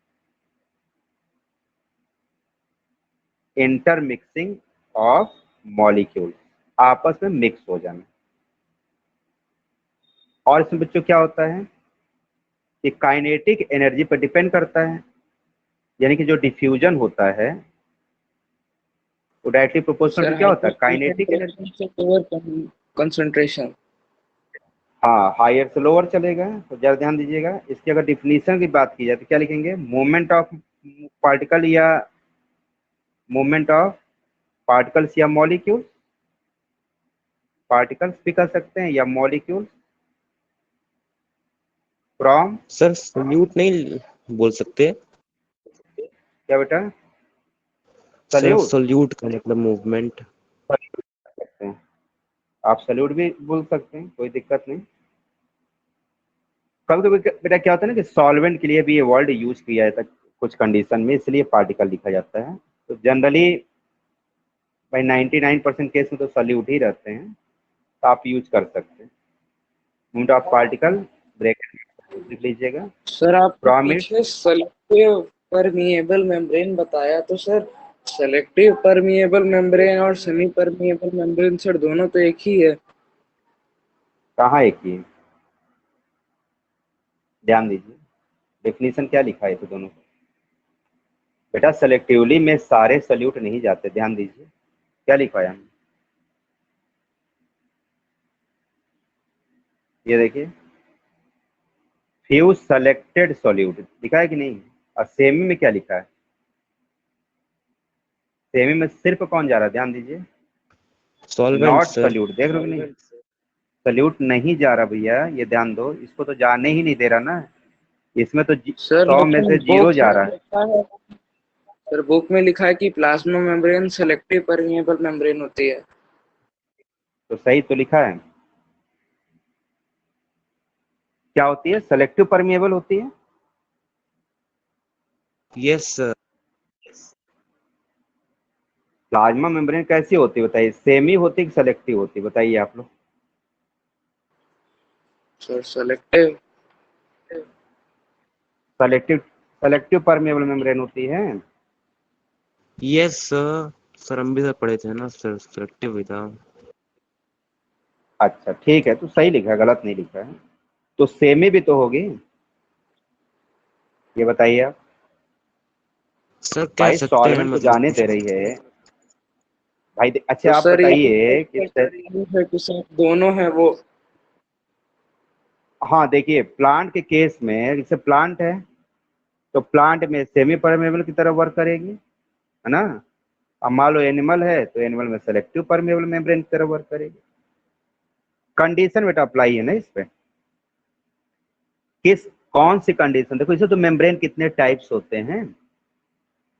Speaker 1: इंटरमिक्सिंग ऑफ मॉलिक्यूल, आपस में मिक्स हो जाना। और इसमें बच्चों क्या होता है कि काइनेटिक एनर्जी पर डिपेंड करता है, यानी कि जो डिफ्यूजन होता है वो डायरेक्टली प्रोपोर्शनल
Speaker 2: Sir,
Speaker 1: टू क्या
Speaker 2: higher
Speaker 1: होता है, काइनेटिक एनर्जी।
Speaker 2: concentration से lower concentration.
Speaker 1: हाँ, हायर से लोअर चलेगा। तो जरा ध्यान दीजिएगा, इसकी अगर डिफिनीशन की बात की जाए तो क्या लिखेंगे, मूवमेंट ऑफ पार्टिकल या मूवमेंट ऑफ पार्टिकल्स या मॉलिक्यूल्स, पार्टिकल्स भी कर सकते हैं या मॉलिक्यूल्स फ्रॉम,
Speaker 3: सर सल्यूट नहीं बोल सकते?
Speaker 1: क्या बेटा,
Speaker 3: सर
Speaker 1: सल्यूट
Speaker 3: सल्यूट का मतलब मूवमेंट।
Speaker 1: सकते हैं, आप सल्यूट भी बोल सकते हैं, कोई दिक्कत नहीं। कभी कभी बेटा क्या होता है ना कि सॉल्वेंट के लिए भी ये वर्ड यूज किया जाता है कुछ कंडीशन में, इसलिए पार्टिकल लिखा जाता है। तो जनरली भाई 99% केस में तो सल्यूट ही रहते हैं, तो आप यूज कर सकते हैं। मूवमेंट ऑफ पार्टिकल ब्रैकेट लिख लीजिएगा
Speaker 2: सर आपने
Speaker 1: फ्रॉम इट।
Speaker 2: पीछे सेलेक्टिव परमिएबल मेम्ब्रेन बताया, तो सर सेलेक्टिव परमिएबल मेम्ब्रेन और सेमी परमिएबल मेम्ब्रेन सर दोनों तो एक ही है।
Speaker 1: कहाँ एक ही है? ध्यान दीजिए डेफिनेशन क्या लिखा है तो दोनों को। बेटा सेलेक्टिवली में सारे सल्यूट नहीं जाते, ध्यान दीजिए क्या लिखा है हमने, ये देखिए फ्यू सेलेक्टेड सॉल्यूट लिखा है कि नहीं। और सेमी में क्या लिखा है, सेमी में सिर्फ कौन जा रहा है, ध्यान दीजिए,
Speaker 3: सॉल्वेंट
Speaker 1: नॉट
Speaker 3: सर।
Speaker 1: सल्यूट, देख रहे हो कि नहीं, सल्यूट नहीं जा रहा भैया, ये ध्यान दो, इसको तो जाने ही नहीं दे रहा ना, इसमें तो
Speaker 2: सर
Speaker 1: 100 में
Speaker 2: लेकिन
Speaker 1: से जीरो
Speaker 2: बुक
Speaker 1: जा
Speaker 2: में
Speaker 1: रहा है।
Speaker 2: लिखा है, सर बुक में लिखा है कि plasma membrane selective permeable membrane होती है।
Speaker 1: तो सही तो लिखा है, क्या होती है, सेलेक्टिव परमिएबल होती है।
Speaker 3: Yes sir.
Speaker 1: प्लाज्मा मेम्ब्रेन कैसी होती है बताइए, सेमी होती है कि सेलेक्टिव होती है, बताइए आप लोग।
Speaker 2: Sir selective.
Speaker 1: Selective, selective permeable membrane होती है।
Speaker 3: यस सर, सर हम भी सर पढ़े थे ना सर, सिलेक्टिव भी था।
Speaker 1: अच्छा ठीक है, तो सही लिखा है, गलत नहीं लिखा है। तो सेमी भी तो होगी, ये बताइए आप।
Speaker 3: सर कह
Speaker 1: भाई
Speaker 3: सकते हैं
Speaker 1: सॉल्वेंट तो
Speaker 3: मतलब
Speaker 1: जाने दे
Speaker 3: कुछ।
Speaker 1: रही है भाई।
Speaker 2: तो
Speaker 1: अच्छा आप
Speaker 2: सर ये
Speaker 1: बताइए कि
Speaker 2: है कि सर दोनों है वो।
Speaker 1: हाँ देखिए, प्लांट के केस में, जैसे प्लांट है तो प्लांट में सेमी परमेबल की तरह वर्क करेगी, है ना। अब मान लो एनिमल है तो एनिमल में सेलेक्टिव परमेबल मेम्ब्रेन की तरह वर्क करेगी। कंडीशन बेटा अप्लाई है ना इस पे, किस कौन सी कंडीशन, देखो इसे तो मेम्ब्रेन कितने टाइप्स होते हैं,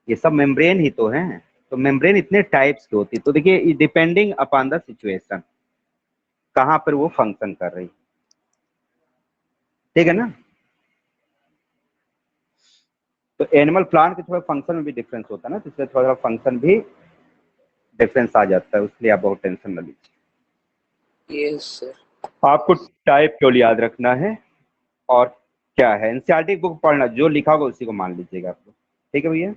Speaker 1: ये सब मेम्ब्रेन ही तो हैं। तो मेम्ब्रेन इतने टाइप्स की होती है, तो देखिए डिपेंडिंग अपॉन द सिचुएशन कहाँ पर वो फंक्शन कर रही, ठीक है ना। तो एनिमल प्लांट के थोड़ा फंक्शन में भी डिफरेंस होता है ना, तो इसलिए थोड़ा फंक्शन भी डिफरेंस आ जाता है, उसलिए आप बहुत टेंशन न लीजिए।
Speaker 2: Yes sir.
Speaker 1: आपको टाइप केवल याद रखना है, और क्या है एनसीईआरटी बुक पढ़ना, जो लिखा होगा उसी को मान लीजिएगा आप लोग, ठीक है भैया।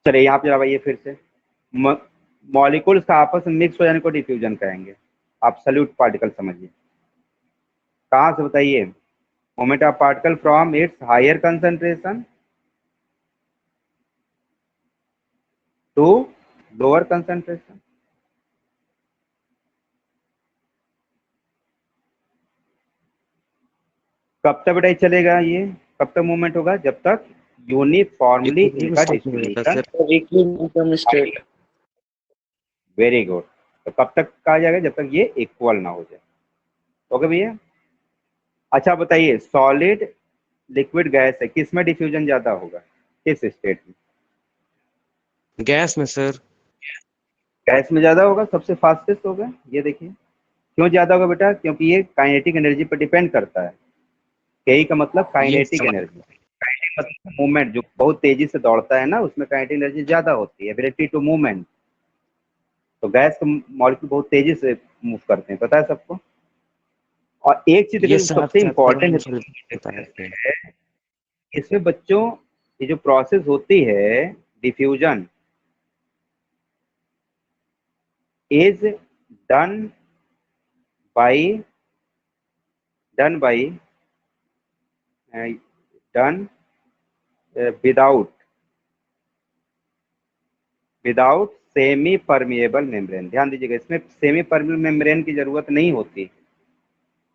Speaker 1: चलिए यहाँ पे जरा आइए फिर से, मॉलिक्यूल्स का आपस में मिक्स हो जाने को डिफ्यूजन कहेंगे। आप सल्यूट पार्टिकल समझिए, कहाँ से बताइए, moment of particle from its higher concentration to lower concentration. कब तक बेटा ये चलेगा, ये कब तक मूवमेंट होगा, जब तक यूनिफॉर्मली
Speaker 3: इक्विलिब्रियम
Speaker 1: इनका
Speaker 3: स्टेट में रहता है
Speaker 1: distribution.
Speaker 3: Sir.
Speaker 2: Equilibrium state.
Speaker 1: Very good. तो कब तक कहा जाएगा, जब तक ये इक्वल ना हो जाए। ओके भैया। अच्छा बताइए, सॉलिड लिक्विड गैस है, किस में डिफ्यूजन ज्यादा होगा, किस स्टेट में।
Speaker 3: गैस में सर।
Speaker 1: गैस में ज्यादा होगा, सबसे फास्टेस्ट होगा, ये देखिए। क्यों ज्यादा होगा बेटा, क्योंकि ये काइनेटिक एनर्जी पर डिपेंड करता है। के का मतलब
Speaker 3: यस
Speaker 1: काइनेटिक एनर्जी, मतलब मूवमेंट, जो बहुत तेजी से दौड़ता है ना उसमें काइनेटिक एनर्जी ज्यादा होती है, एबिलिटी टू मूवमेंट। तो गैस के मॉलिक्यूल बहुत तेजी से मूव करते हैं, पता है सबको। और एक चीज देखिए
Speaker 3: ये
Speaker 1: जो
Speaker 3: सर आप
Speaker 1: सबसे
Speaker 3: चैप्टर
Speaker 1: इम्पोर्टेंट
Speaker 3: में सर बता सकते हैं।
Speaker 1: है, इसमें बच्चों ये जो प्रोसेस होती है diffusion is done by done by done without without semi permeable membrane. ध्यान दीजिएगा, इसमें सेमी परमिएबल मेम्ब्रेन की जरूरत नहीं होती।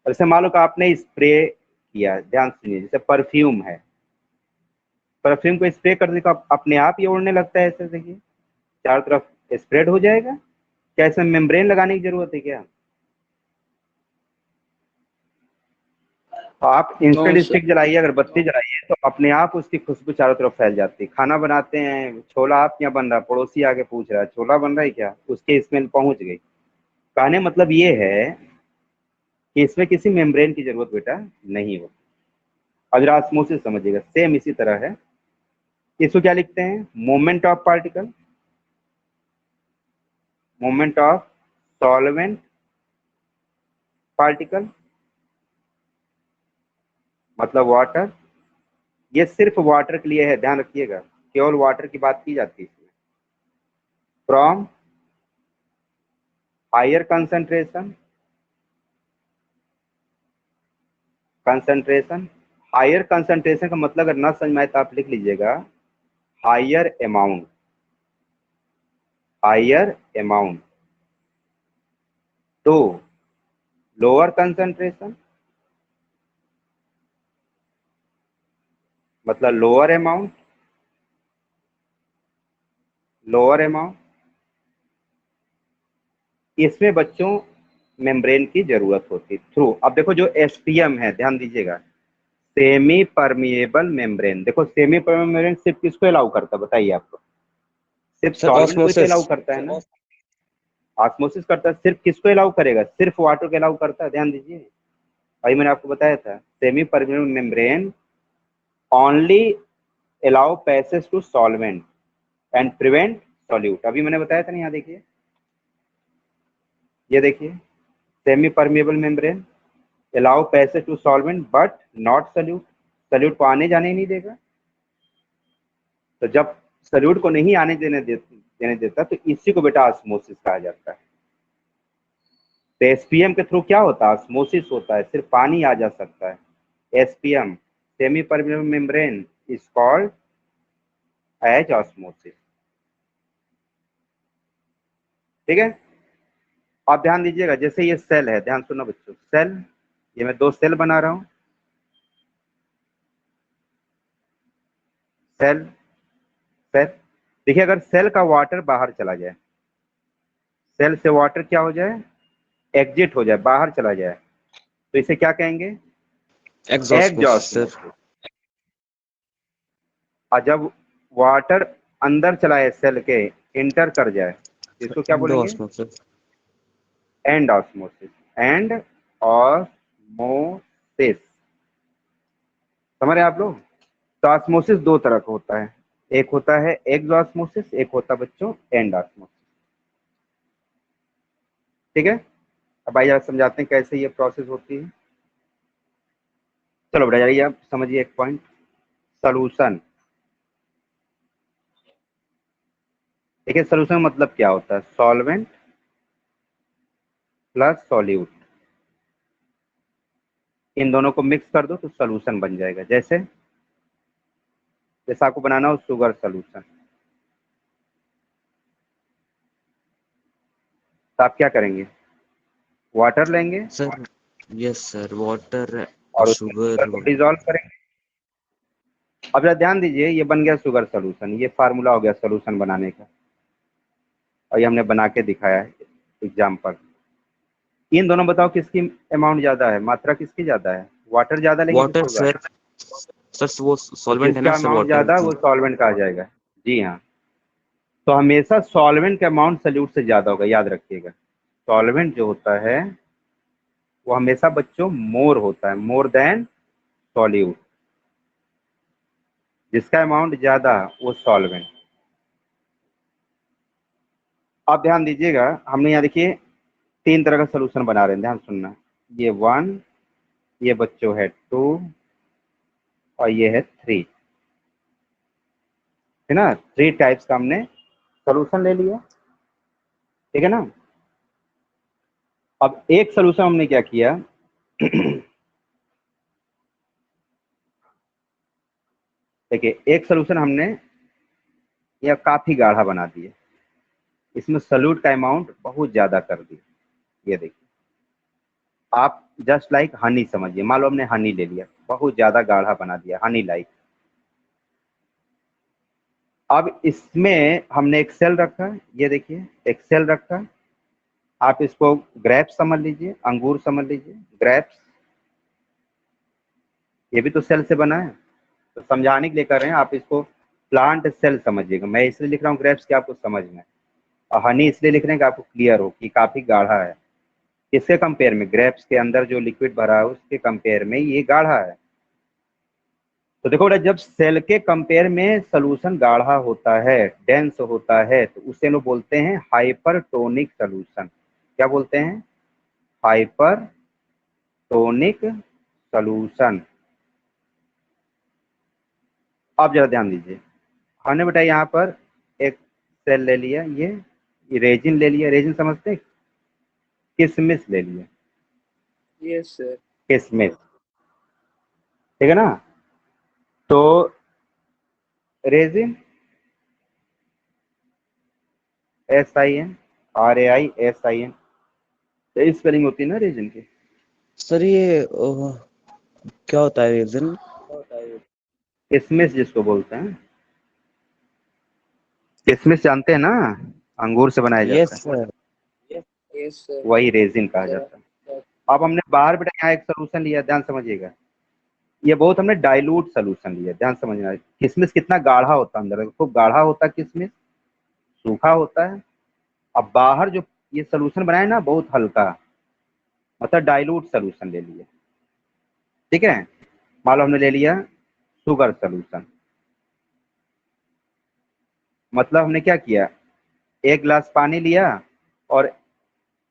Speaker 1: और जैसे मान लो कि आपने स्प्रे किया, ध्यान सुनिए, जैसे परफ्यूम है, परफ्यूम को स्प्रे करने का अपने आप ही उड़ने लगता है, ऐसे देखिए चारों तरफ स्प्रेड हो जाएगा। क्या इसमें मेम्ब्रेन लगाने की जरूरत है क्या। तो आप
Speaker 2: नो
Speaker 1: इंस्टेंट
Speaker 2: सर।
Speaker 1: स्टिक जलाइए, अगर बत्ती जलाइए तो अपने आप उसकी खुशबू चारों तरफ फैल जाती है। खाना बनाते हैं, छोला आप क्या बन रहा है, पड़ोसी आके पूछ रहा है छोला बन रहा है क्या, उसके स्मेल पहुंच गई। कहने मतलब ये है कि इसमें किसी मेम्ब्रेन की जरूरत बेटा नहीं होती। अब ऑस्मोसिस समझिएगा, सेम इसी तरह है। इसको क्या लिखते हैं, moment of particle, moment of solvent particle मतलब वाटर। ये सिर्फ वाटर के लिए है, ध्यान रखिएगा, केवल वाटर की बात की जाती है इसमें। From higher concentration, concentration, higher concentration का मतलब अगर ना समझ में आए तो आप लिख लीजिएगा higher amount, higher amount to lower concentration मतलब लोअर अमाउंट, लोअर अमाउंट। इसमें बच्चों मेम्ब्रेन की जरूरत होती थ्रू। अब देखो जो एसपीएम है, ध्यान दीजिएगा, सेमी परमिएबल मेम्ब्रेन। देखो सेमी परमिएबल मेम्ब्रेन सिर्फ किसको अलाउ करता है बताइए आपको, सिर्फ
Speaker 3: सर
Speaker 1: सॉल्वेंट को ही तो
Speaker 3: ऑस्मोसिस।
Speaker 1: अलाउ करता है ना। ऑस्मोसिस करता है, सिर्फ किसको अलाउ करेगा, सिर्फ वाटर को अलाउ करता है, ध्यान दीजिए। भाई मैंने आपको बताया था, semi permeable membrane only allow passage to solvent, and prevent solute. अभी मैंने बताया था ना, यहाँ देखिए, ये देखिए, semi permeable membrane allow passage to solvent but not solute, solute को आने जाने ही नहीं देगा। तो जब सल्यूट को नहीं आने देने देता तो इसी को बेटा ऑस्मोसिस कहा जाता है। तो एसपीएम के थ्रू क्या होता है? ऑस्मोसिस होता है, सिर्फ पानी आ जा सकता है। SPM semi permeable membrane is called as osmosis. ठीक है, आप ध्यान दीजिएगा, जैसे ये सेल है, ध्यान सुनो बच्चों, सेल, ये मैं 2 सेल बना रहा हूं, सेल सेल। देखिए, अगर सेल का वाटर बाहर चला जाए, सेल से वाटर क्या हो जाए? एग्जिट हो जाए, बाहर चला जाए, तो इसे क्या कहेंगे?
Speaker 3: एग्जॉस्मोसिस सर।
Speaker 1: एग्जॉस्मोसिस। और जब वाटर अंदर चला है सेल के, इंटर कर जाए, तो इसको क्या बोलेंगे?
Speaker 3: Endosmosis.
Speaker 1: And osmosis. And osmosis. समझ रहे हैं आप लोग? तो ऑस्मोसिस 2 तरह का होता है, एक होता है एक्सॉस्मोसिस, एक होता है बच्चों एंड ऑस्मोसिस। ठीक है, अब आइए समझाते हैं कैसे ये प्रोसेस होती है। चलो बेटा जाइए, आप समझिए एक पॉइंट, सॉल्यूशन। देखिए, सॉल्यूशन मतलब क्या होता है? सॉल्वेंट प्लस सॉल्यूट, इन दोनों को मिक्स कर दो तो सॉल्यूशन बन जाएगा। जैसे जैसा आपको बनाना हो शुगर सॉल्यूशन, तो आप क्या करेंगे? वाटर लेंगे
Speaker 3: सर यस सर, वाटर और
Speaker 1: और उस
Speaker 3: शुगर।
Speaker 1: शुगर को डिसॉल्व करेंगे। अब जरा ध्यान दीजिए, ये बन गया शुगर सॉल्यूशन, ये फार्मूला हो गया सॉल्यूशन बनाने का, और ये हमने बना के दिखाया है एग्जाम्पल। इन दोनों बताओ किसकी अमाउंट ज्यादा है, मात्रा किसकी ज्यादा है? वाटर ज्यादा लेंगे कि
Speaker 3: वाटर
Speaker 1: शुगर?
Speaker 3: सर, सर वो
Speaker 1: तो
Speaker 3: सॉल्वेंट है
Speaker 1: जिसका
Speaker 3: ना सर,
Speaker 1: अमाउंट
Speaker 3: वाटर
Speaker 1: ज्यादा है
Speaker 3: की।
Speaker 1: वो सॉल्वेंट कहा जाएगा। जी हाँ, तो हमेशा सॉल्वेंट का अमाउंट सॉल्यूट से ज्यादा होगा, याद रखिएगा। सॉल्वेंट जो होता है वो हमेशा बच्चों मोर होता है, मोर देन सॉल्यूट। जिसका अमाउंट ज्यादा वो सॉल्वेंट। आप ध्यान दीजिएगा, हमने यहाँ देखिए 3 तरह का सोल्यूशन बना रहे हैं, ध्यान सुनना। ये 1, ये बच्चों है 2, और ये है 3, है ना? 3 टाइप्स का हमने सोल्यूशन ले लिया, ठीक है ना? अब एक सोल्यूशन हमने क्या किया देखिए, एक सोल्यूशन हमने यह काफी गाढ़ा बना दिया, इसमें सॉल्यूट का अमाउंट बहुत ज्यादा कर दिया। ये देखिए, आप जस्ट लाइक हनी समझिए, मान लो हमने हनी ले लिया, बहुत ज्यादा गाढ़ा बना दिया, हनी लाइक। अब इसमें हमने एक सेल रखा, ये देखिए एक सेल रखा, आप इसको ग्रेप्स समझ लीजिए, अंगूर समझ लीजिए, ग्रेप्स, ये भी तो सेल से बना है। तो समझाने के लिए कर रहे हैं, आप इसको प्लांट सेल समझिएगा। मैं इसलिए लिख रहा हूँ ग्रेप्स कि आपको समझ में, और हनी इसलिए लिख रहे हैं कि आपको क्लियर हो कि काफी गाढ़ा है। किसके कंपेयर में? ग्रेप्स के अंदर जो लिक्विड भरा है उसके कंपेयर में ये गाढ़ा है। तो देखो बेटा, जब सेल के कंपेयर में सोल्यूशन गाढ़ा होता है, डेंस होता है, तो उसे लोग बोलते हैं हाइपरटोनिक सोल्यूशन। क्या बोलते हैं? Hypertonic solution. अब जरा ध्यान दीजिए, हमने बेटा यहाँ पर एक सेल ले लिया, ये रेजिन ले लिया, रेजिन समझते हैं? किशमिश ले लिया,
Speaker 2: यस सर।
Speaker 1: किशमिश, ठीक है ना? तो रेजिन, SIN, RAISIN, स्पेलिंग होती है ना रेजिन की।
Speaker 3: सर ये क्या होता है रीजन?
Speaker 1: किशमिश जिसको बोलते हैं, किशमिश जानते हैं ना, अंगूर से बनाया जाता
Speaker 3: यस
Speaker 1: है,
Speaker 3: सर।
Speaker 2: Yes sir.
Speaker 1: वही रेजिन कहा जाता है। अब हमने बाहर बेटा यहाँ एक सोल्यूशन लिया, ध्यान समझिएगा, ये बहुत हमने डाइल्यूट सोल्यूशन लिया, ध्यान समझना। किशमिश कितना गाढ़ा होता है, अंदर खूब गाढ़ा होता है किशमिश, सूखा होता है। अब बाहर जो ये सोल्यूशन बनाया ना, बहुत हल्का, मतलब डाइल्यूट सोल्यूशन ले लिया, ठीक है? मान लो हमने ले लिया शुगर सोल्यूशन, मतलब हमने क्या किया, 1 गिलास पानी लिया और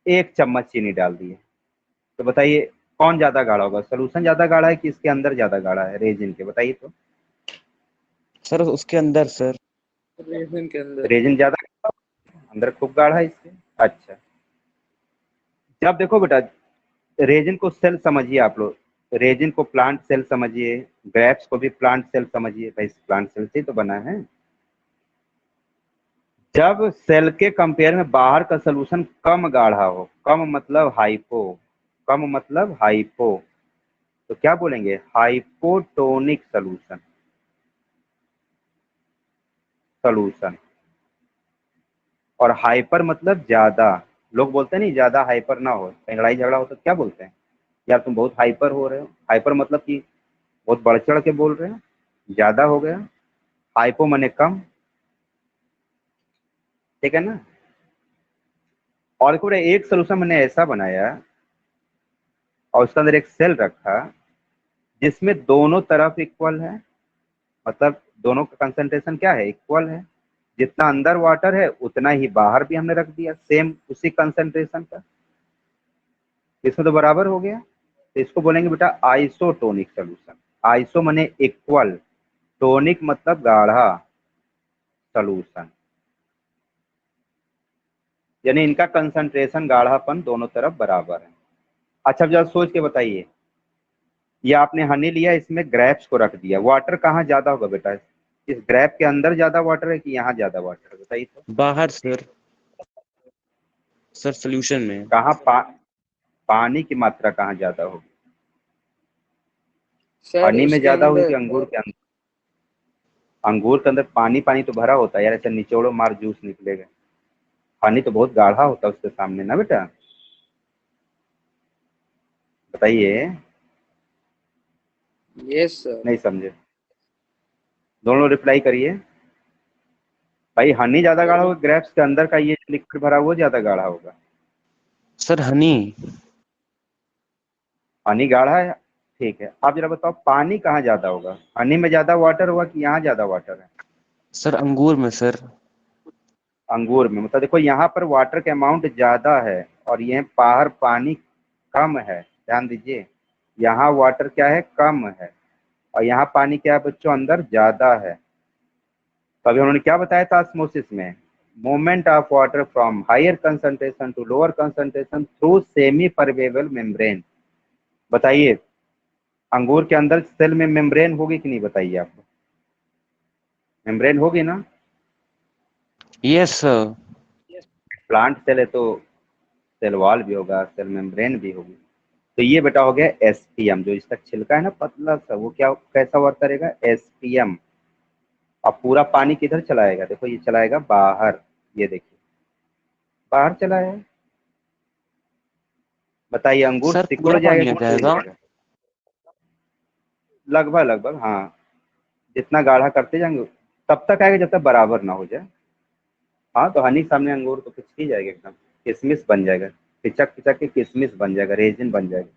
Speaker 1: 1 चम्मच चीनी डाल दिए। तो बताइए कौन ज्यादा गाढ़ा होगा, सोल्यूशन ज्यादा गाढ़ा है कि इसके अंदर ज्यादा गाढ़ा है रेजिन के, बताइए तो।
Speaker 3: सर उसके अंदर सर।
Speaker 2: रेजिन के अंदर।
Speaker 1: रेजिन ज्यादा गाढ़ा होगा, अंदर खूब गाढ़ा है इसके। अच्छा, जब देखो बेटा, रेजिन को सेल समझिए आप लोग, रेजिन को प्लांट सेल समझिए, ग्रेप्स को भी प्लांट सेल समझिए, भाई प्लांट सेल से ही तो बना है। जब सेल के कंपेयर में बाहर का सोल्यूशन कम गाढ़ा हो, कम मतलब हाइपो, कम मतलब हाइपो, तो क्या बोलेंगे, हाइपोटोनिक सोल्यूशन, सोल्यूशन। और हाइपर मतलब ज्यादा, लोग बोलते हैं नहीं ज्यादा हाइपर ना हो, कहीं लड़ाई झगड़ा हो तो क्या बोलते हैं, यार तुम बहुत हाइपर हो रहे हो। हाइपर मतलब कि बहुत बढ़ चढ़ के बोल रहे हो, ज्यादा हो गया। हाइपो मने कम, ठीक है ना। और एक सोल्यूशन मैंने ऐसा बनाया और उसके अंदर एक सेल रखा जिसमें दोनों तरफ इक्वल है, मतलब दोनों का कंसंट्रेशन क्या है, इक्वल है। जितना अंदर वाटर है उतना ही बाहर भी हमने रख दिया, सेम उसी कंसंट्रेशन का। इसमें तो बराबर हो गया। तो इसको बोलेंगे बेटा आइसोटोनिक सोल्यूशन। आइसो मने इक्वल, टोनिक मतलब गाढ़ा सोल्यूशन, यानी इनका कंसंट्रेशन गाढ़ापन दोनों तरफ बराबर है। अच्छा जरा सोच के बताइए, ये आपने हनी लिया, इसमें ग्रेप्स को रख दिया, वाटर कहाँ ज्यादा होगा बेटा, इस ग्रेप के अंदर ज्यादा वाटर है कि यहाँ ज्यादा वाटर है, बताइए तो।
Speaker 3: बाहर सर, सर सोल्यूशन में।
Speaker 1: कहाँ पानी की मात्रा कहाँ ज्यादा होगी,
Speaker 2: सर
Speaker 1: हनी में
Speaker 2: उसके
Speaker 1: ज्यादा होगी कि
Speaker 2: अंदर।
Speaker 1: अंगूर के अंदर। अंगूर के अंदर पानी पानी तो भरा होता है यार, ऐसे निचोड़ो मार जूस निकलेगा। हनी तो बहुत गाढ़ा होता है उसके सामने ना बेटा, बताइए।
Speaker 2: Yes sir.
Speaker 1: नहीं समझे, दोनों रिप्लाई करिए। भाई हनी ज्यादा गाढ़ा होगा, ग्रेप्स के अंदर का ये लिक्विड भरा वो ज्यादा गाढ़ा होगा।
Speaker 3: सर हनी।
Speaker 1: हनी गाढ़ा है, ठीक है। आप जरा बताओ पानी कहाँ ज्यादा होगा, हनी में ज्यादा वाटर होगा कि यहाँ ज्यादा वाटर है।
Speaker 3: सर अंगूर में सर।
Speaker 1: अंगूर में, मतलब देखो यहाँ पर वाटर का अमाउंट ज्यादा है और ये बाहर पानी कम है, ध्यान दीजिए। यहाँ वाटर क्या है, कम है, और यहाँ पानी क्या है बच्चों, अंदर ज्यादा है। तो अभी उन्होंने क्या बताया था ऑस्मोसिस में, movement of water from higher concentration to lower concentration through semi permeable membrane. बताइए अंगूर के अंदर सेल में मेम्ब्रेन होगी कि नहीं, बताइए आप, मेम्ब्रेन होगी ना।
Speaker 3: Yes sir.
Speaker 1: प्लांट सेल है तो सेल वॉल भी होगा, सेल मेम्ब्रेन भी होगी। तो ये बेटा हो गया एसपीएम, जो इसका छिलका है ना पतला सा, वो क्या कैसा वर्क करेगा, एसपीएम। अब पूरा पानी किधर चलाएगा, देखो ये चलाएगा बाहर, ये देखिए बाहर चला है। बताइए अंगूर
Speaker 3: सर
Speaker 1: सिकुड़
Speaker 3: पूरा
Speaker 1: जाएगा
Speaker 3: पानी आ
Speaker 1: कि फूल
Speaker 3: जाएगा।
Speaker 1: जाएगा, लगभग लगभग हाँ। जितना गाढ़ा करते जाएंगे तब तक आएगा जब तक बराबर ना हो जाए। हाँ तो हनी सामने अंगूर तो पिचकी जाएगा एकदम, किशमिश बन जाएगा, पिचक पिचक के किशमिश बन जाएगा, रेजिन बन जाएगा।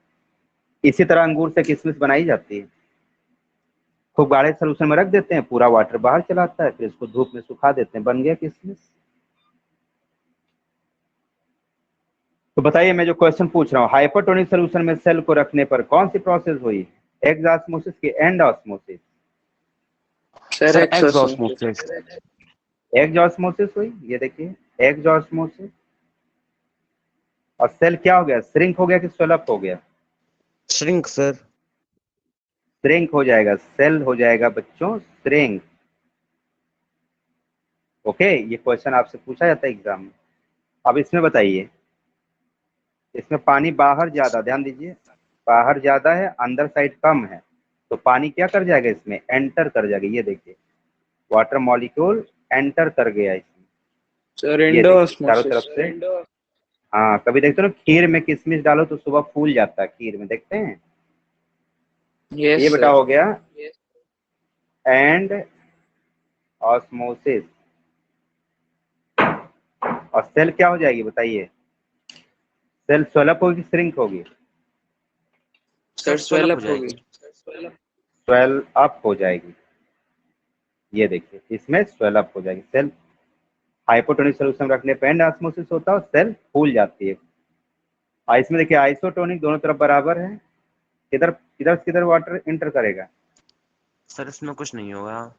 Speaker 1: इसी तरह अंगूर से किशमिश बनाई जाती है। खूब गाढ़े सोल्यूशन में रख देते हैं, पूरा वाटर बाहर चलाता है, फिर इसको धूप में सुखा देते हैं, बन गया किशमिश। तो बताइए मैं जो क्वेश्चन पूछ रहा हूँ, हाइपरटोनिक सोल्यूशन में सेल को रखने पर कौन सी प्रोसेस हुई, एक्सॉस्मोसिस की एंड ऑस्मोसिस,
Speaker 2: सर
Speaker 3: सर
Speaker 2: एक्सोसमोसिस।
Speaker 3: एक्सॉस्मोसिस।
Speaker 1: एक्सॉस्मोसिस हुई। ये देखिए एक्सॉस्मोसिस, और सेल क्या हो गया, श्रिंक हो गया कि स्वेलअप हो गया,
Speaker 3: श्रिंक सर।
Speaker 1: श्रिंक हो जाएगा, सेल हो जाएगा बच्चों श्रिंक। ओके, ये क्वेश्चन आपसे पूछा जाता है एग्जाम में। अब इसमें बताइए, इसमें पानी बाहर ज्यादा, ध्यान दीजिए, बाहर ज्यादा है अंदर साइड कम है, तो पानी क्या कर जाएगा इसमें, एंटर कर जाएगा। ये देखिए वाटर मॉलिक्यूल एंटर कर गया इसमें,
Speaker 2: सर
Speaker 1: ये
Speaker 2: इंडो
Speaker 1: देखिए चारों तरफ
Speaker 2: ऑस्मोसिस।
Speaker 1: से। हाँ कभी देखते हो ना खीर में किशमिश डालो तो सुबह फूल जाता है, खीर में देखते हैं।
Speaker 2: यस
Speaker 1: ये बेटा
Speaker 2: सर।
Speaker 1: हो गया एंड ऑस्मोसिस। और सेल क्या हो जाएगी बताइए, सेल स्वेलअप होगी कि श्रिंक होगी,
Speaker 3: सर
Speaker 2: सर
Speaker 3: स्वेलअप हो
Speaker 2: स्वेलअप
Speaker 3: जाएगी।
Speaker 2: होगी।
Speaker 1: स्वेल अप हो जाएगी। ये देखिए इसमें स्वेल अप हो जाएगी सेल, हाइपोटोनिक सोल्यूशन रखने पे एंड ऑस्मोसिस होता है और सेल फूल जाती है। और इसमें देखिए आइसोटोनिक दोनों तरफ बराबर है, किधर किधर किधर वाटर इंटर करेगा?
Speaker 3: सर इसमें कुछ नहीं होगा।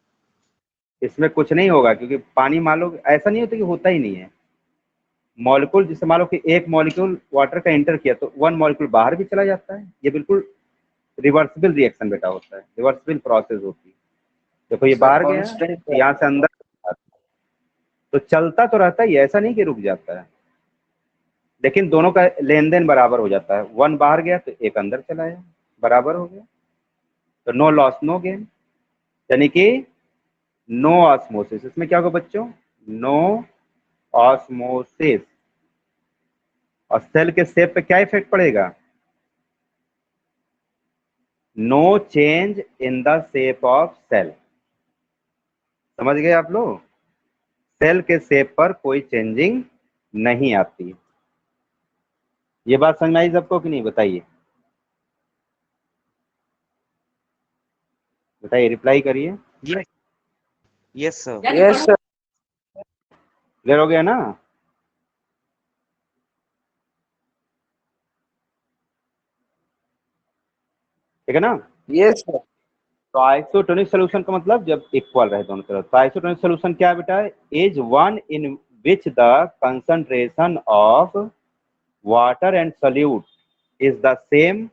Speaker 1: इसमें कुछ नहीं होगा क्योंकि पानी मान लो ऐसा नहीं होता कि होता ही नहीं है। मॉलिक्यूल जैसे मान लो कि एक मॉलिक्यूल वाटर का इंटर किया तो वन मॉलिक्यूल बाहर भी चला जाता है। ये बिल्कुल रिवर्सिबल रिएक्शन बेटा होता है, रिवर्सिबल प्रोसेस होती है। देखो ये
Speaker 2: सर
Speaker 1: बाहर गया,
Speaker 2: कांस्टेंट
Speaker 1: यहाँ से अंदर, तो चलता तो रहता है, ये ऐसा नहीं कि रुक जाता है, लेकिन दोनों का लेन देन बराबर हो जाता है। वन बाहर गया तो एक अंदर चला आया, बराबर हो गया, तो नो लॉस नो गेन, यानी कि नो ऑस्मोसिस। इसमें क्या होगा बच्चों? No osmosis. और सेल के शेप पे क्या इफेक्ट पड़ेगा? No change in the shape of cell. समझ गए आप लोग? सेल के शेप पर कोई चेंजिंग नहीं आती। ये बात समझ में आई सबको कि नहीं? बताइए बताइए, रिप्लाई करिए।
Speaker 3: Yes sir.
Speaker 2: Yes sir.
Speaker 1: Clear हो गया ना? ठीक है ना?
Speaker 2: Yes sir.
Speaker 1: तो आइसोटोनिक सोल्यूशन का मतलब जब इक्वल रहे दोनों तरफ। तो आइसोटोनिक सोल्यूशन क्या है बेटा? Is one in which the concentration of water and solute is the same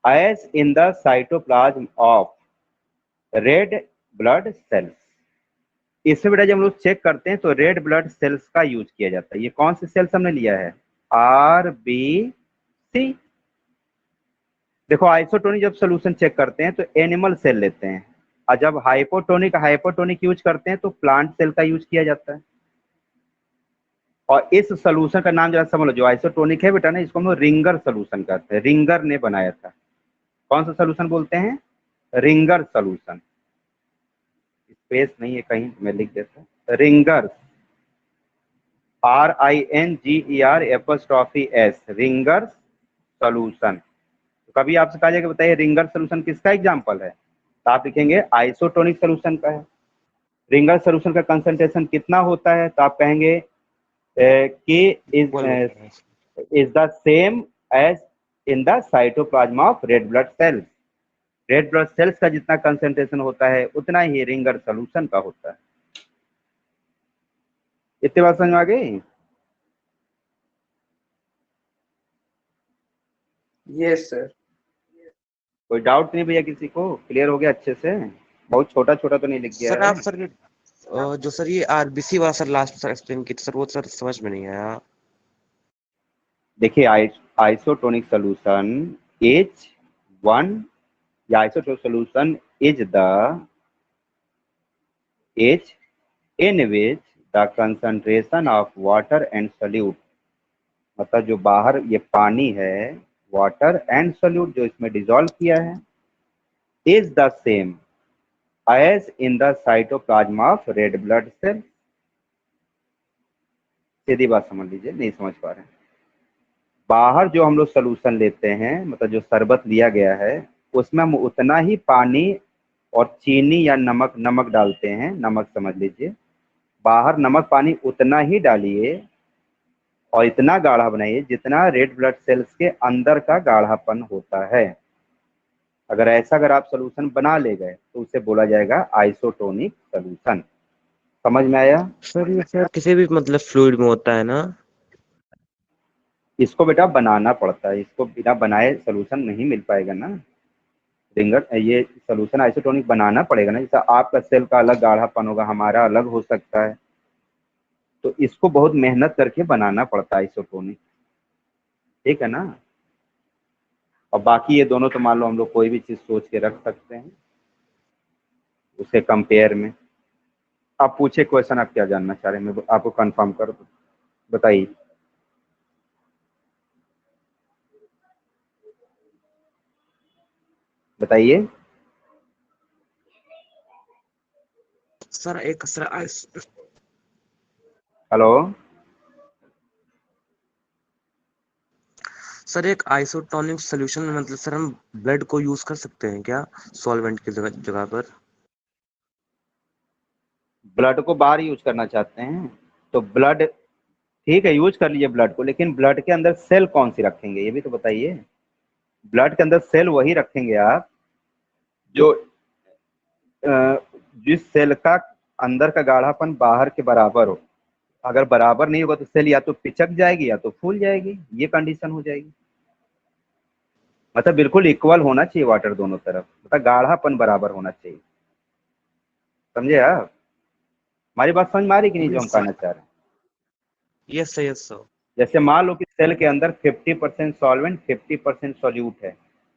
Speaker 1: as in the cytoplasm of red blood cells. इसमें बेटा जब हम लोग चेक करते हैं तो रेड ब्लड सेल्स का यूज किया जाता है। ये कौन से सेल्स हमने लिया है? RBC। देखो आइसोटोनिक जब सोल्यूशन चेक करते हैं तो एनिमल सेल लेते हैं, और जब हाइपोटोनिक यूज करते हैं तो प्लांट सेल का यूज किया जाता है। और इस सोल्यूशन का नाम जरा समझ लो, जो आइसोटोनिक है बेटा ना, इसको हम लोग रिंगर सोल्यूशन कहते हैं। रिंगर ने बनाया था। कौन सा सोल्यूशन बोलते हैं? Ringer solution. स्पेस नहीं है कहीं, मैं लिख देता हूँ। Ringer, RINGER Ringer solution. तो कभी आपसे कहा जाएगा बताइए रिंगर सोल्यूशन किसका एग्जाम्पल है, तो आप लिखेंगे आइसोटोनिक सोल्यूशन का है। रिंगर सोल्यूशन का कंसंट्रेशन कितना होता है, तो आप कहेंगे कि is the same as in the cytoplasm of red blood cells. Red blood cells का जितना कंसंट्रेशन होता है उतना ही रिंगर सोल्यूशन का होता है। इतनी बात समझ में आ गई?
Speaker 2: Yes sir.
Speaker 1: कोई डाउट नहीं भैया किसी को? क्लियर हो गया अच्छे से? बहुत छोटा छोटा तो नहीं लिख गया
Speaker 3: सर
Speaker 1: है?
Speaker 3: आप सर जो सर ये RBC वाला सर लास्ट सर एक्सप्लेन किया सर, वो सर समझ में नहीं आया।
Speaker 1: देखिए आइसोटोनिक सोल्यूशन इज वन, या isotonic solution is the is in which the concentration of water and solute, मतलब जो बाहर ये पानी है, वाटर एंड सोल्यूट जो इसमें डिजोल्व किया है, is the same as in the cytoplasm of red blood cell. सीधी बात समझ लीजिए, नहीं समझ पा रहे हैं? बाहर जो हम लोग सोल्यूशन लेते हैं, मतलब जो शरबत लिया गया है, उसमें हम उतना ही पानी और चीनी या नमक, नमक डालते हैं, नमक समझ लीजिए। बाहर नमक पानी उतना ही डालिए और इतना गाढ़ा बनाइए जितना रेड ब्लड सेल्स के अंदर का गाढ़ापन होता है। अगर आप सोल्यूशन बना ले गए तो उसे बोला जाएगा आइसोटोनिक सोल्यूशन। समझ में आया?
Speaker 3: सर ये सर किसी भी मतलब फ्लूइड में होता है ना?
Speaker 1: इसको बेटा बनाना पड़ता है, इसको बिना बनाए सोल्यूशन नहीं मिल पाएगा ना। रिंगर ये सोल्यूशन आइसोटोनिक बनाना पड़ेगा ना। जैसा आपका सेल का अलग गाढ़ापन होगा, हमारा अलग हो सकता है, तो इसको बहुत मेहनत करके बनाना पड़ता है आइसोटोनिक। ठीक है ना? और बाकी ये दोनों तो मान लो हम लोग कोई भी चीज सोच के रख सकते हैं उसके कंपेयर में। आप पूछे क्वेश्चन, आप क्या जानना चाह रहे हैं, मैं आपको कंफर्म कर दूं, बताइए। बताइए।
Speaker 3: सर एक सर
Speaker 1: हेलो?
Speaker 3: सर एक आइसोटोनिक सोल्यूशन में मतलब सर हम ब्लड को यूज कर सकते हैं क्या सॉल्वेंट की जगह जगह पर?
Speaker 1: ब्लड को बाहर यूज करना चाहते हैं तो ब्लड ठीक है, यूज कर लीजिए ब्लड को, लेकिन ब्लड के अंदर सेल कौन सी रखेंगे ये भी तो बताइए। ब्लड के अंदर सेल वही रखेंगे आप जो जिस सेल का अंदर का गाढ़ापन बाहर के बराबर हो। अगर बराबर नहीं होगा तो सेल या तो पिचक जाएगी या तो फूल जाएगी, ये कंडीशन हो जाएगी। मतलब बिल्कुल इक्वल होना चाहिए वाटर दोनों तरफ, मतलब गाढ़ापन बराबर होना चाहिए। समझे आप? हमारी बात समझ में आ रही कि नहीं जो हम कहना चाह रहे हैं?
Speaker 3: Yes sir.
Speaker 1: जैसे मान लो कि सेल के अंदर 50% सॉल्वेंट 50% सॉल्यूट है,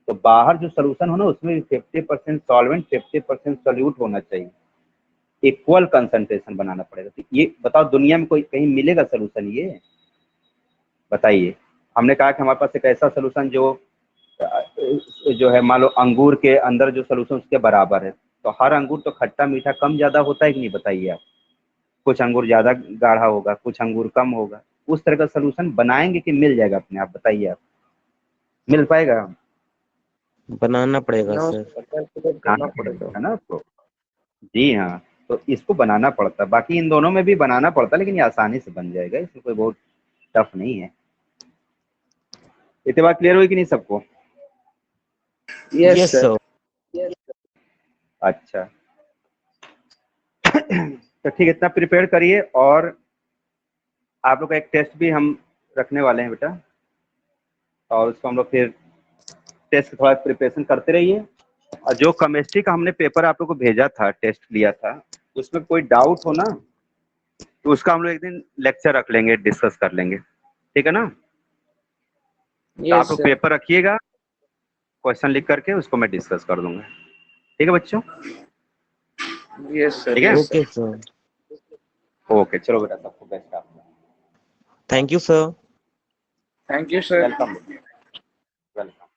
Speaker 1: तो बाहर जो सोल्यूशन हो ना उसमें भी 50% सॉल्वेंट 50% सॉल्यूट होना चाहिए। इक्वल कंसंट्रेशन बनाना पड़ेगा। तो ये बताओ दुनिया में कोई कहीं मिलेगा सोल्यूशन ये? बताइए। हमने कहा कि हमारे पास एक ऐसा सोल्यूशन जो है मान लो अंगूर के अंदर जो सोल्यूशन उसके बराबर है, तो हर अंगूर तो खट्टा मीठा कम ज़्यादा होता है कि नहीं बताइए आप? कुछ अंगूर ज़्यादा गाढ़ा होगा, कुछ अंगूर कम होगा। उस तरह का सोल्यूशन बनाएंगे कि मिल जाएगा अपने आप? बताइए आप, मिल पाएगा?
Speaker 3: बनाना पड़ेगा
Speaker 2: नो
Speaker 3: सर।
Speaker 2: सर, कैलकुलेट करना पड़ेगा।
Speaker 1: है ना आपको? जी हाँ, तो इसको बनाना पड़ता है। बाकी इन दोनों में भी बनाना पड़ता है, लेकिन ये आसानी से बन जाएगा, इसमें कोई बहुत टफ नहीं है। इतनी बात क्लियर हुई कि नहीं सबको?
Speaker 2: Yes
Speaker 3: yes
Speaker 2: sir.
Speaker 3: सर।
Speaker 1: अच्छा तो ठीक है, इतना प्रिपेयर करिए। और आप लोग का एक टेस्ट भी हम रखने वाले हैं बेटा, और उसको हम लोग फिर टेस्ट थोड़ा प्रिपरेशन करते रहिए। और जो केमिस्ट्री का हमने पेपर आप लोग को भेजा था, टेस्ट लिया था, उसमें कोई डाउट हो ना तो उसका हम लोग एक दिन लेक्चर रख लेंगे, डिस्कस कर लेंगे, ठीक है ना? तो आप
Speaker 2: यस
Speaker 1: लोग
Speaker 2: सर।
Speaker 1: पेपर रखिएगा, क्वेश्चन लिख करके उसको मैं डिस्कस कर दूंगा। ठीक है बच्चों?
Speaker 2: Yes sir.
Speaker 1: ठीक है,
Speaker 2: yes
Speaker 3: okay
Speaker 2: sir.
Speaker 3: Sir.
Speaker 1: Okay, चलो बेटा, सबको बेस्ट आपको।
Speaker 3: Thank you sir.
Speaker 2: Thank you sir.
Speaker 1: Welcome, welcome.